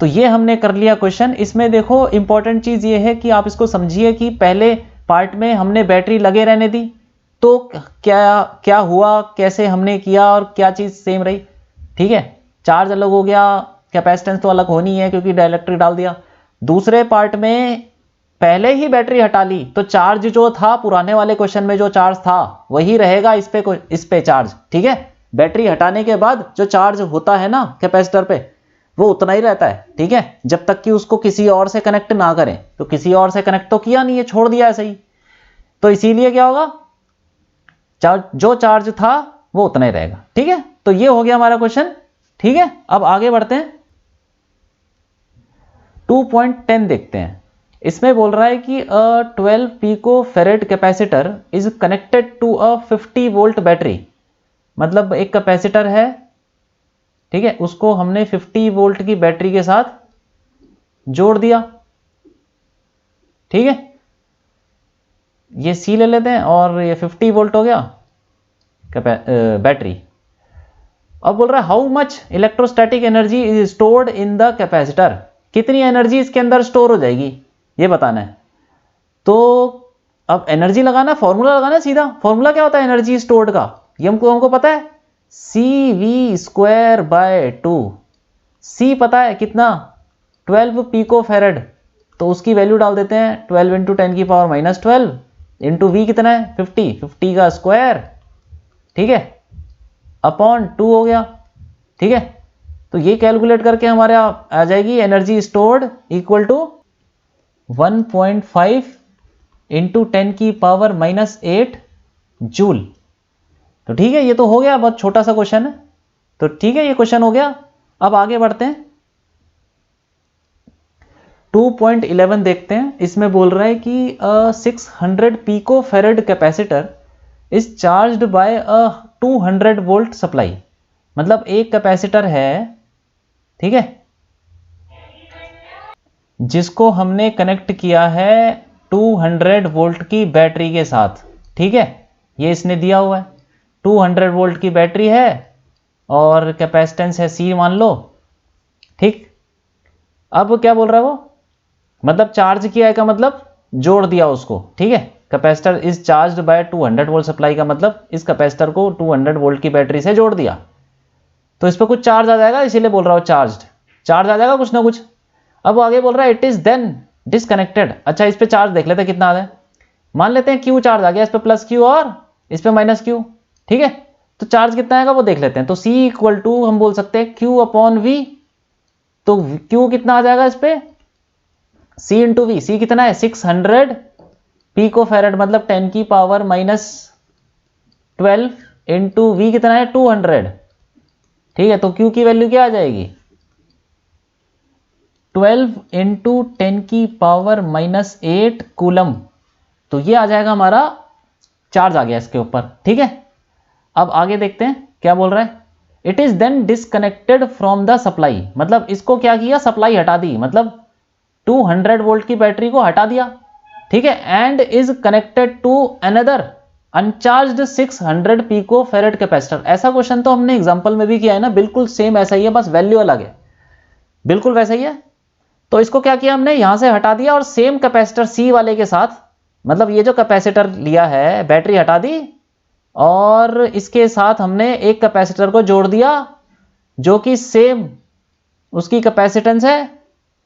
Speaker 1: तो ये हमने कर लिया क्वेश्चन। इसमें देखो इंपॉर्टेंट चीज ये है कि आप इसको समझिए कि पहले पार्ट में हमने बैटरी लगे रहने दी, तो क्या हुआ, कैसे हमने किया और क्या चीज सेम रही, ठीक है, चार्ज अलग हो गया, कैपेसिटेंस तो अलग होनी है क्योंकि डाइलेक्ट्रिक डाल दिया। दूसरे पार्ट में पहले ही बैटरी हटा ली, तो चार्ज जो था पुराने वाले क्वेश्चन में जो चार्ज था वही रहेगा इस पे चार्ज, ठीक है, बैटरी हटाने के बाद जो चार्ज होता है ना कैपेसिटर पे वो उतना ही रहता है, ठीक है, जब तक कि उसको किसी और से कनेक्ट ना करें, तो किसी और से कनेक्ट तो किया नहीं है, छोड़ दिया ऐसे ही, तो इसीलिए क्या होगा, जो चार्ज था वो उतना ही रहेगा, ठीक है। तो ये हो गया हमारा क्वेश्चन, ठीक है। अब आगे बढ़ते हैं, 2.10 देखते हैं। इसमें बोल रहा है कि 12 pico farad capacitor is connected to a 50 volt battery, मतलब एक कैपेसिटर है, ठीक है, उसको हमने 50 वोल्ट की बैटरी के साथ जोड़ दिया, ठीक है, ये सी ले लेते हैं और ये 50 वोल्ट हो गया बैटरी। अब बोल रहा है how much electrostatic energy is stored in the capacitor, कितनी एनर्जी इसके अंदर स्टोर हो जाएगी ये बताना है। तो अब एनर्जी लगाना, फॉर्मूला लगाना, सीधा फॉर्मूला क्या होता है एनर्जी स्टोर्ड का, ये हमको पता है, CV²/2, C पता है कितना 12 पिको फेरेड, तो उसकी वैल्यू डाल देते हैं 12 इंटू 10 की पावर माइनस 12 इंटू V कितना है 50 का स्क्वायर, ठीक है, अपॉन 2 हो गया, ठीक है। तो ये कैलकुलेट करके हमारे आ जाएगी energy stored equal to 1.5 into 10⁻⁻8 joule. तो ठीक है, ये तो हो गया, बहुत छोटा सा क्वेश्चन है। तो ठीक है, ये क्वेश्चन हो गया। अब आगे बढ़ते हैं, 2.11 देखते हैं। इसमें बोल रहा है कि 600 pico farad capacitor is charged by a 200 volt supply. मतलब एक कैपेसिटर है, ठीक है, जिसको हमने कनेक्ट किया है 200 वोल्ट की बैटरी के साथ। ठीक है, ये इसने दिया हुआ है, 200 वोल्ट की बैटरी है और कैपेसिटेंस है C मान लो। ठीक, अब क्या बोल रहा है वो, मतलब चार्ज किया है का मतलब जोड़ दिया उसको। ठीक है, capacitor is charged bye 200 volt supply का मतलब इस कैपेसिटर को 200 वोल्ट की बैटरी से जोड़ दिया, तो इस पर कुछ चार्ज आ जाएगा, इसीलिए बोल रहा हूं चार्ज आ जाएगा कुछ ना कुछ। अब आगे बोल रहा है इट इज देन डिसकनेक्टेड। अच्छा, इस पे चार्ज देख लेते हैं कितना आ रहा है। मान लेते हैं Q चार्ज आ गया, इस पे प्लस Q और इस पे माइनस Q। ठीक है, तो चार्ज कितना आएगा वो देख लेते हैं। तो C इक्वल टू हम बोल सकते हैं Q अपॉन V। तो Q कितना आ जाएगा इस पे, C इंटू V। C कितना है 600 पिको फेरेड, मतलब 10⁻⁻12 इंटू V कितना है 200। ठीक है, तो Q की वैल्यू क्या आ जाएगी 12 इंटू 10⁻⁻8 कूलम। तो ये आ जाएगा हमारा चार्ज आ गया इसके ऊपर। ठीक है, अब आगे देखते हैं क्या बोल रहा है। It is then disconnected from the supply, मतलब इसको क्या किया, सप्लाई हटा दी, मतलब 200 वोल्ट की बैटरी को हटा दिया। ठीक है, and is connected to another uncharged 600 pico farad capacitor. ऐसा क्वेश्चन तो हमने एग्जांपल में भी किया है ना, बिल्कुल सेम ऐसा ही है, बस वैल्यू अलग है, बिल्कुल वैसा ही है। तो इसको क्या किया हमने, यहां से हटा दिया और सेम कैपेसिटर C वाले के साथ, मतलब ये जो कैपेसिटर लिया है बैटरी हटा दी और इसके साथ हमने एक कैपेसिटर को जोड़ दिया जो कि सेम उसकी कैपेसिटेंस है।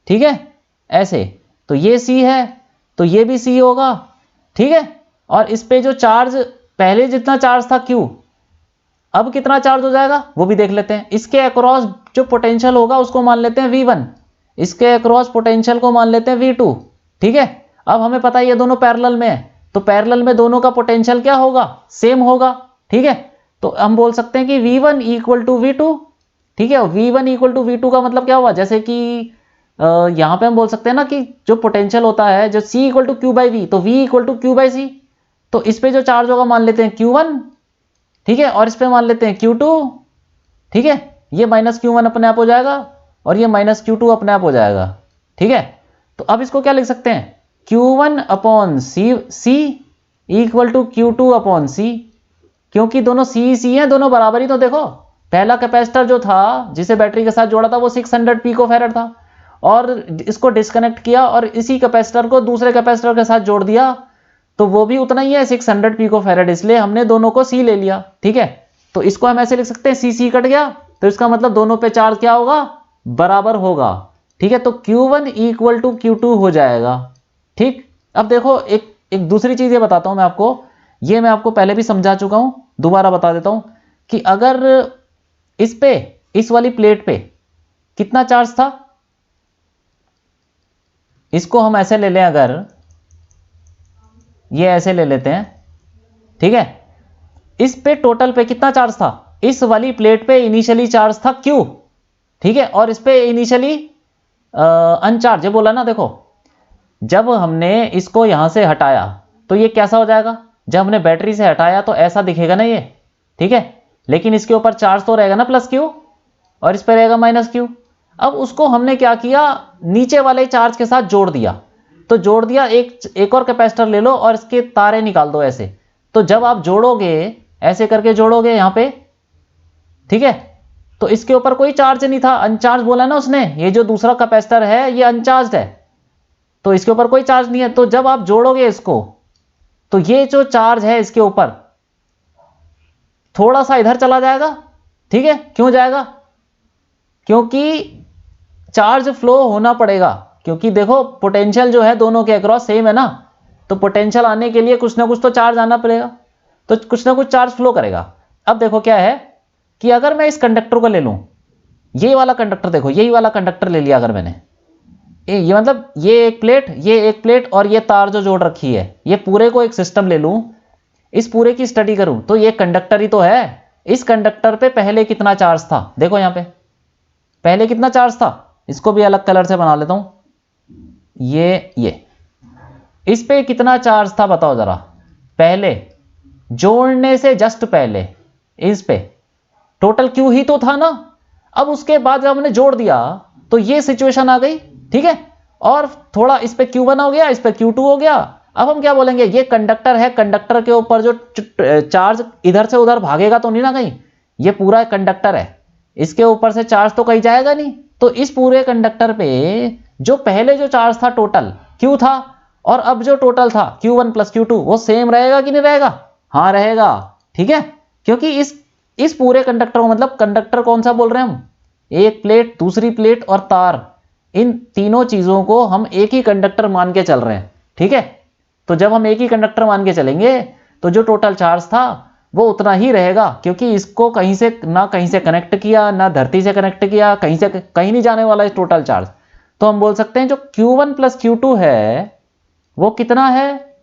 Speaker 1: ठीक है, ऐसे, तो ये C है तो ये भी C होगा। ठीक है, और इस पे जो चार्ज पहले जितना चार्ज था Q, अब कितना चार्ज हो जाएगा वो भी देख लेते हैं। इसके अक्रॉस जो पोटेंशियल होगा उसको मान लेते हैं V1, इसके अक्रॉस पोटेंशियल को मान लेते हैं V2। ठीक है, अब हमें पता है ये दोनों पैरेलल में है, तो पैरेलल में दोनों का पोटेंशियल क्या होगा, सेम होगा। ठीक है, तो हम बोल सकते हैं कि V1 इक्वल टू V2। ठीक है, V1 इक्वल टू V2 का मतलब क्या हुआ, जैसे कि यहां पे हम बोल सकते हैं ना कि जो पोटेंशियल होता है जो C equal to Q by V, तो V equal to Q by C। तो इस पे जो चार्ज होगा मान लेते हैं Q1। ठीक है, और इस पे मान लेते हैं Q2। ठीक है, ये माइनस Q1 अपने आप हो जाएगा और ये माइनस Q2 अपने आप हो जाएगा। ठीक है, तो अब इसको क्या लिख सकते हैं, Q1 upon C equal to Q2 upon C, क्योंकि दोनों C हैं, दोनों बराबर ही। तो देखो पहला कैपेसिटर जो था जिसे बैटरी के साथ जोड़ा था वो 600 पिको फेरेड था, और इसको डिस्कनेक्ट किया और इसी कैपेसिटर को दूसरे कैपेसिटर के साथ जोड़ दिया, तो वो भी उतना ही है 600 पिको फेरेड, इसलिए हमने दोनों को C ले लिया। ठीक है, तो इसको हम ऐसे लिख सकते हैं C कट गया, तो इसका मतलब दोनों पे चार्ज क्या होगा, बराबर होगा। ठीक है, तो Q1 इक्वल टू Q2 हो जाएगा। ठीक, अब देखो एक दूसरी चीज ये बताता हूं मैं आपको, ये मैं आपको पहले भी समझा चुका हूं, दोबारा बता देता हूं कि अगर इस पे, इस वाली प्लेट पे कितना चार्ज था, इसको हम ऐसे ले लें, अगर ये ऐसे ले लेते हैं। ठीक है, इस पे टोटल पे कितना चार्ज था, इस वाली प्लेट पे इनिशियली चार्ज था Q। ठीक है, और इस पे इनिशियली अनचार्ज बोला ना। देखो जब हमने इसको यहां से हटाया तो ये कैसा हो जाएगा, जब हमने बैटरी से हटाया तो ऐसा दिखेगा ना ये। ठीक है, लेकिन इसके ऊपर चार्ज तो रहेगा ना प्लस Q, और इस पर रहेगा माइनस Q। अब उसको हमने क्या किया, नीचे वाले चार्ज के साथ जोड़ दिया। तो जोड़ दिया, एक और कैपेसिटर ले लो और इसके तारे निकाल दो ऐसे। तो जब आप जोड़ोगे, ऐसे करके जोड़ोगे यहां पे, ठीक है, तो इसके ऊपर कोई चार्ज नहीं था, अनचार्ज बोला ना उसने, ये जो दूसरा कैपेसिटर है ये अनचार्ज है, तो इसके ऊपर कोई चार्ज नहीं है। तो जब आप जोड़ोगे इसको, तो ये जो चार्ज है इसके ऊपर थोड़ा सा इधर चला जाएगा। ठीक है, क्यों जाएगा, क्योंकि चार्ज फ्लो होना पड़ेगा, क्योंकि देखो पोटेंशियल जो है दोनों के अक्रॉस सेम है ना, तो पोटेंशियल आने के लिए कुछ ना कुछ तो चार्ज आना पड़ेगा, तो कुछ ना कुछ चार्ज फ्लो करेगा। अब देखो क्या है कि अगर मैं इस कंडक्टर को ले लूं, ये वाला कंडक्टर, देखो यही वाला कंडक्टर ले लिया अगर मैंने, ये मतलब ये एक प्लेट और ये तार जो जोड़ रखी है, ये पूरे को एक सिस्टम ले लूं, इस पूरे की स्टडी करूं तो ये कंडक्टर ही तो है। इस कंडक्टर पे पहले कितना चार्ज था, देखो यहां पे पहले कितना चार्ज था, इसको भी अलग कलर से बना लेता हूं, ये इस पे कितना चार्ज था बताओ जरा, पहले जोड़ने से जस्ट पहले इस पे टोटल क्यू ही तो था ना। अब उसके बाद जब हमने जोड़ दिया तो ये सिचुएशन आ गई, ठीक है, और थोड़ा इस पे Q1 हो गया, इस पे Q2 हो गया। अब हम क्या बोलेंगे, ये कंडक्टर है, कंडक्टर के ऊपर जो चार्ज इधर से उधर भागेगा तो नहीं ना कहीं, ये पूरा कंडक्टर है, इसके ऊपर से चार्ज तो कहीं जाएगा नहीं। तो इस पूरे कंडक्टर पे जो पहले जो चार्ज था टोटल Q था, और अब जो टोटल था Q1 प्लस Q2 वो सेम रहेगा कि नहीं रहेगा, हाँ रहेगा, ठीक है, क्योंकि इस पूरे कंडक्टर को, मतलब कंडक्टर कौन सा बोल रहे हैं हम, एक प्लेट, दूसरी प्लेट और तार, इन तीनों चीजों को हम एक ही कंडक्टर मान के चल रहे हैं, ठीक है। तो जब हम एक ही कंडक्टर मान के चलेंगे तो जो टोटल चार्ज था वो उतना ही रहेगा, क्योंकि इसको कहीं से कनेक्ट किया, ना धरती से कनेक्ट किया, कहीं नहीं जाने वाला है टोटल चार्ज। तो हम बोल सकते हैं जो Q1 प्लस Q2 है वो कितना है,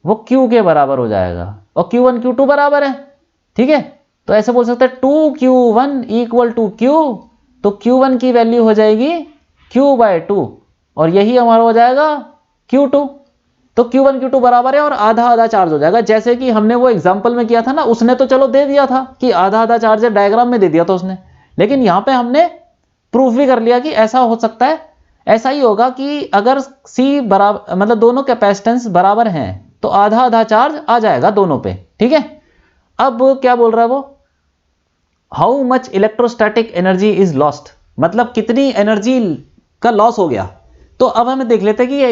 Speaker 1: वो Q के बराबर हो जाएगा, और Q1 Q2 बराबर है, ठीक है। तो ऐसे बोल सकते हैं 2Q1 इक्वल टू Q, तो Q1 की वैल्यू हो जाएगी Q/2 और यही हमारा हो जाएगा Q2। तो Q1 Q2 बराबर है और आधा आधा चार्ज हो जाएगा, जैसे कि हमने वो एग्जांपल में किया था ना, उसने तो चलो दे दिया था कि आधा आधा चार्ज है, डायग्राम में दे दिया था उसने, लेकिन यहां पे हमने प्रूफ भी कर लिया कि ऐसा हो सकता है। ऐसा ही होगा कि अगर C बराबर, मतलब दोनों कैपेसिटेंस बराबर हैं तो आधा आधा चार्ज आ जाएगा दोनों पे, ठीक है। अब क्या बोल रहा है वो, how much electrostatic energy is lost, मतलब कितनी एनर्जी का लॉस हो गया। तो अब हमें देख लेते हैं कि ये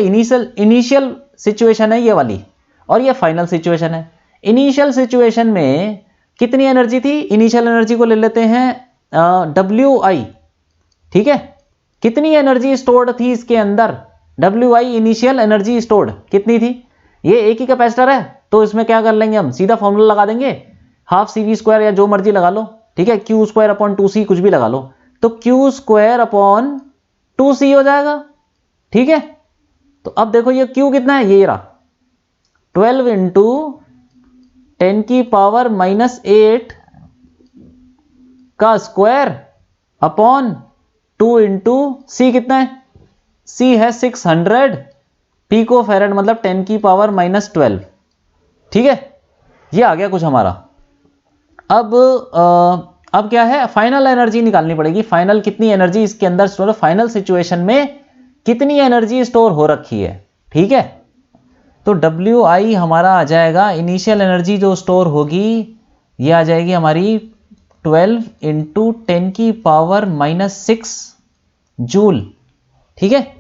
Speaker 1: इनिशियल सिचुएशन है ये वाली, और ये फाइनल सिचुएशन है। इनिशियल सिचुएशन में कितनी एनर्जी थी, इनिशियल एनर्जी को ले लेते हैं WI, ठीक है, कितनी एनर्जी स्टोर्ड थी इसके अंदर, WI इनिशियल एनर्जी स्टोर्ड कितनी थी। ये एक ही कैपेसिटर है तो इसमें क्या कर लेंगे, हम सीधा फॉर्मूला लगा देंगे, हाफ CV² या जो मर्जी लगा लो, ठीक है, Q²/2C कुछ भी लगा लो, तो Q²/2C हो जाएगा, ठीक है। तो अब देखो ये Q कितना है, ये रहा 12 इंटू 10⁻⁻8 का स्क्वायर अपॉन 2 इंटू C कितना है, C है 600 पिकोफैरेड, मतलब 10⁻⁻12, ठीक है। ये आ गया कुछ हमारा। अब क्या है, फाइनल एनर्जी निकालनी पड़ेगी, फाइनल कितनी एनर्जी इसके अंदर स्टोर, फाइनल सिचुएशन में कितनी एनर्जी स्टोर हो रखी है, ठीक है। तो WI हमारा आ जाएगा, इनिशियल एनर्जी जो स्टोर होगी ये आ जाएगी हमारी 12 इंटू 10⁻⁻6 जूल, ठीक है।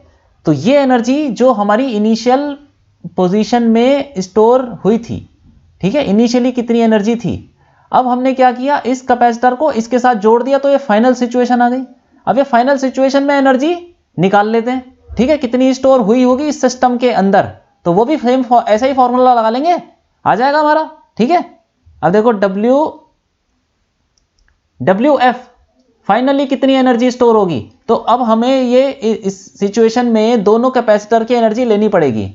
Speaker 1: तो ये एनर्जी जो हमारी इनिशियल पोजीशन में स्टोर हुई थी, ठीक है, इनिशियली कितनी एनर्जी थी। अब हमने क्या किया, इस कैपेसिटर को इसके साथ जोड़ दिया तो ये फाइनल सिचुएशन आ गई। अब ये फाइनल सिचुएशन में एनर्जी निकाल लेते हैं, ठीक है, कितनी स्टोर हुई होगी इस सिस्टम के अंदर, तो वो भी सेम ऐसा ही फॉर्मूला लगा लेंगे, आ जाएगा हमारा, ठीक है। अब देखो WF फाइनली कितनी एनर्जी स्टोर होगी, तो अब हमें ये इस सिचुएशन में दोनों कैपेसिटर की एनर्जी लेनी पड़ेगी।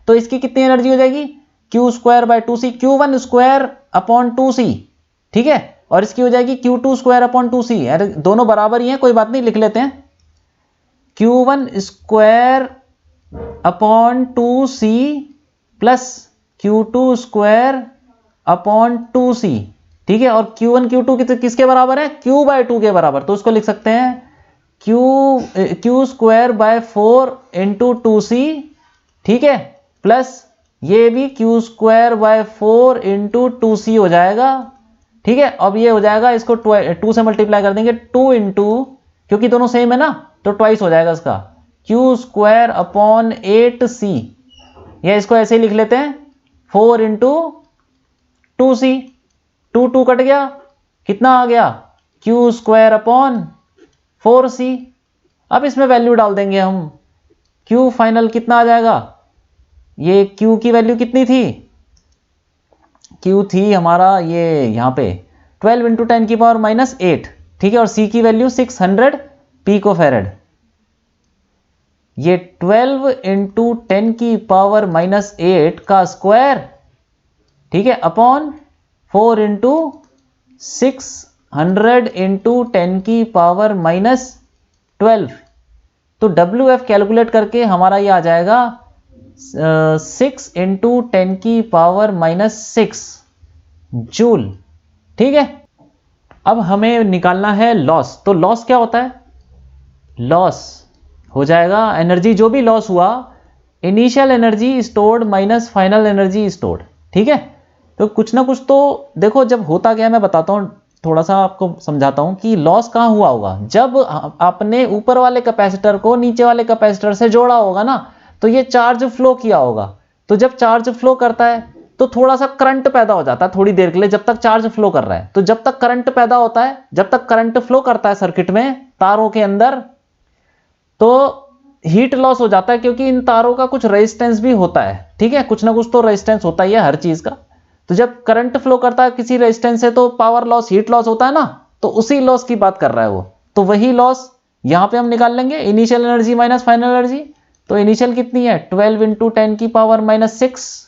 Speaker 1: तो इसकी कितनी एनर्जी हो जाएगी, Q²/2C, Q1²/2C, ठीक है, और इसकी हो जाएगी Q2²/2C, अरे दोनों बराबर ही हैं, कोई बात नहीं, लिख लेते हैं Q1²/2C प्लस Q2²/2C, ठीक है, और Q1 Q2 किसके बराबर है, Q/2 के बराबर, तो उसको लिख सकते हैं Q²/4 इंटू 2C, ठीक है, प्लस ये भी Q²/4 इंटू 2C हो जाएगा, ठीक है। अब ये हो जाएगा, इसको 2 से मल्टीप्लाई कर देंगे, 2 इंटू, क्योंकि दोनों सेम है ना तो ट्वाइस हो जाएगा इसका, Q²/8C, या इसको ऐसे ही लिख लेते हैं 4 इंटू 2C, 2 कट गया, कितना आ गया, Q²/4C। अब इसमें वैल्यू डाल देंगे हम, Q फाइनल कितना आ जाएगा, ये Q की वैल्यू कितनी थी, Q थी हमारा ये यहां पे 12 इंटू 10⁻⁻8, ठीक है, और C की वैल्यू 600 पिकोफैरेड, ये 12 इंटू 10 की पावर -8 का स्क्वायर, ठीक है, अपॉन 4 इंटू 600 इंटू 10 की पावर -12। तो WF कैलकुलेट करके हमारा ये आ जाएगा 6 इंटू 10 की पावर -6 जूल। ठीक है, अब हमें निकालना है लॉस। तो लॉस क्या होता है? लॉस हो जाएगा एनर्जी जो भी लॉस हुआ, initial energy stored minus final energy stored. ठीक है, तो कुछ ना कुछ तो देखो, जब होता क्या मैं बताता हूं, थोड़ा सा आपको समझाता हूं कि लॉस कहां हुआ होगा। जब आपने ऊपर वाले कैपेसिटर को नीचे वाले कैपेसिटर से जोड़ा होगा ना, तो ये चार्ज फ्लो किया होगा। तो जब चार्ज फ्लो करता है तो थोड़ा सा करंट पैदा हो जाता है थोड़ी देर के लिए, जब तक चार्ज फ्लो कर रहा है। तो जब तक करंट पैदा होता है, जब तक करंट फ्लो करता है सर्किट में तारों के अंदर, तो हीट लॉस हो जाता है, क्योंकि इन तारों का कुछ रेजिस्टेंस भी होता है। ठीक है, कुछ ना कुछ तो रेजिस्टेंस होता ही है हर चीज का। तो जब करंट फ्लो करता है किसी रेजिस्टेंस से, तो पावर लॉस, हीट लॉस होता है ना, तो उसी लॉस की बात कर रहा है वो। तो वही लॉस यहां पे हम निकाल लेंगे, initial energy minus final energy. तो इनिशियल कितनी है? 12 इंटू 10 की पावर -6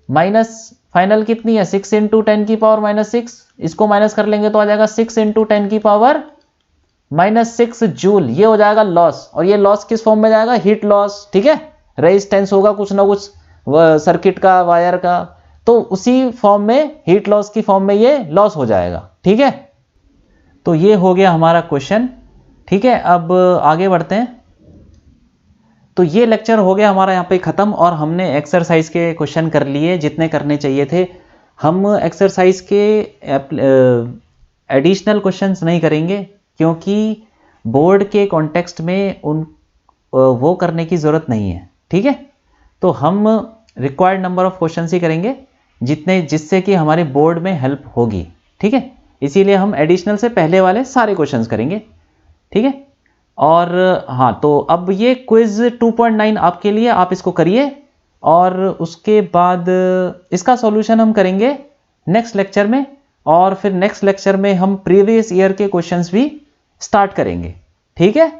Speaker 1: माइनस फाइनल कितनी है? 6 इंटू 10 की पावर -6। इसको माइनस कर लेंगे तो आ जाएगा 6 इंटू 10 की पावर -6 जूल। ये हो जाएगा लॉस। और ये लॉस किस फॉर्म में जाएगा? Heat loss. ठीक है, रेजिस्टेंस होगा कुछ ना कुछ सर्किट का, वायर का, तो उसी फॉर्म में, हीट लॉस की फॉर्म में ये लॉस हो जाएगा। ठीक है, तो ये हो गया हमारा क्वेश्चन। ठीक है, अब आगे बढ़ते हैं। तो ये लेक्चर हो गया हमारा यहाँ पे खत्म, और हमने एक्सरसाइज के क्वेश्चन कर लिए जितने करने चाहिए थे। हम एक्सरसाइज के एडिशनल क्वेश्चंस नहीं करेंगे, क्योंकि बोर्ड के कॉन्टेक्स्ट में वो करने की जरूरत नहीं है। ठीक है, तो हम रिक्वायर्ड नंबर ऑफ क्वेश्चंस ही करेंगे जिससे कि हमारे बोर्ड में हेल्प होगी। ठीक है, इसीलिए हम एडिशनल से पहले वाले सारे क्वेश्चंस करेंगे। ठीक है, और हाँ, तो अब ये क्विज 2.9 आपके लिए, आप इसको करिए, और उसके बाद इसका सॉल्यूशन हम करेंगे नेक्स्ट लेक्चर में, और फिर नेक्स्ट लेक्चर में हम प्रीवियस ईयर के क्वेश्चंस भी स्टार्ट करेंगे। ठीक है।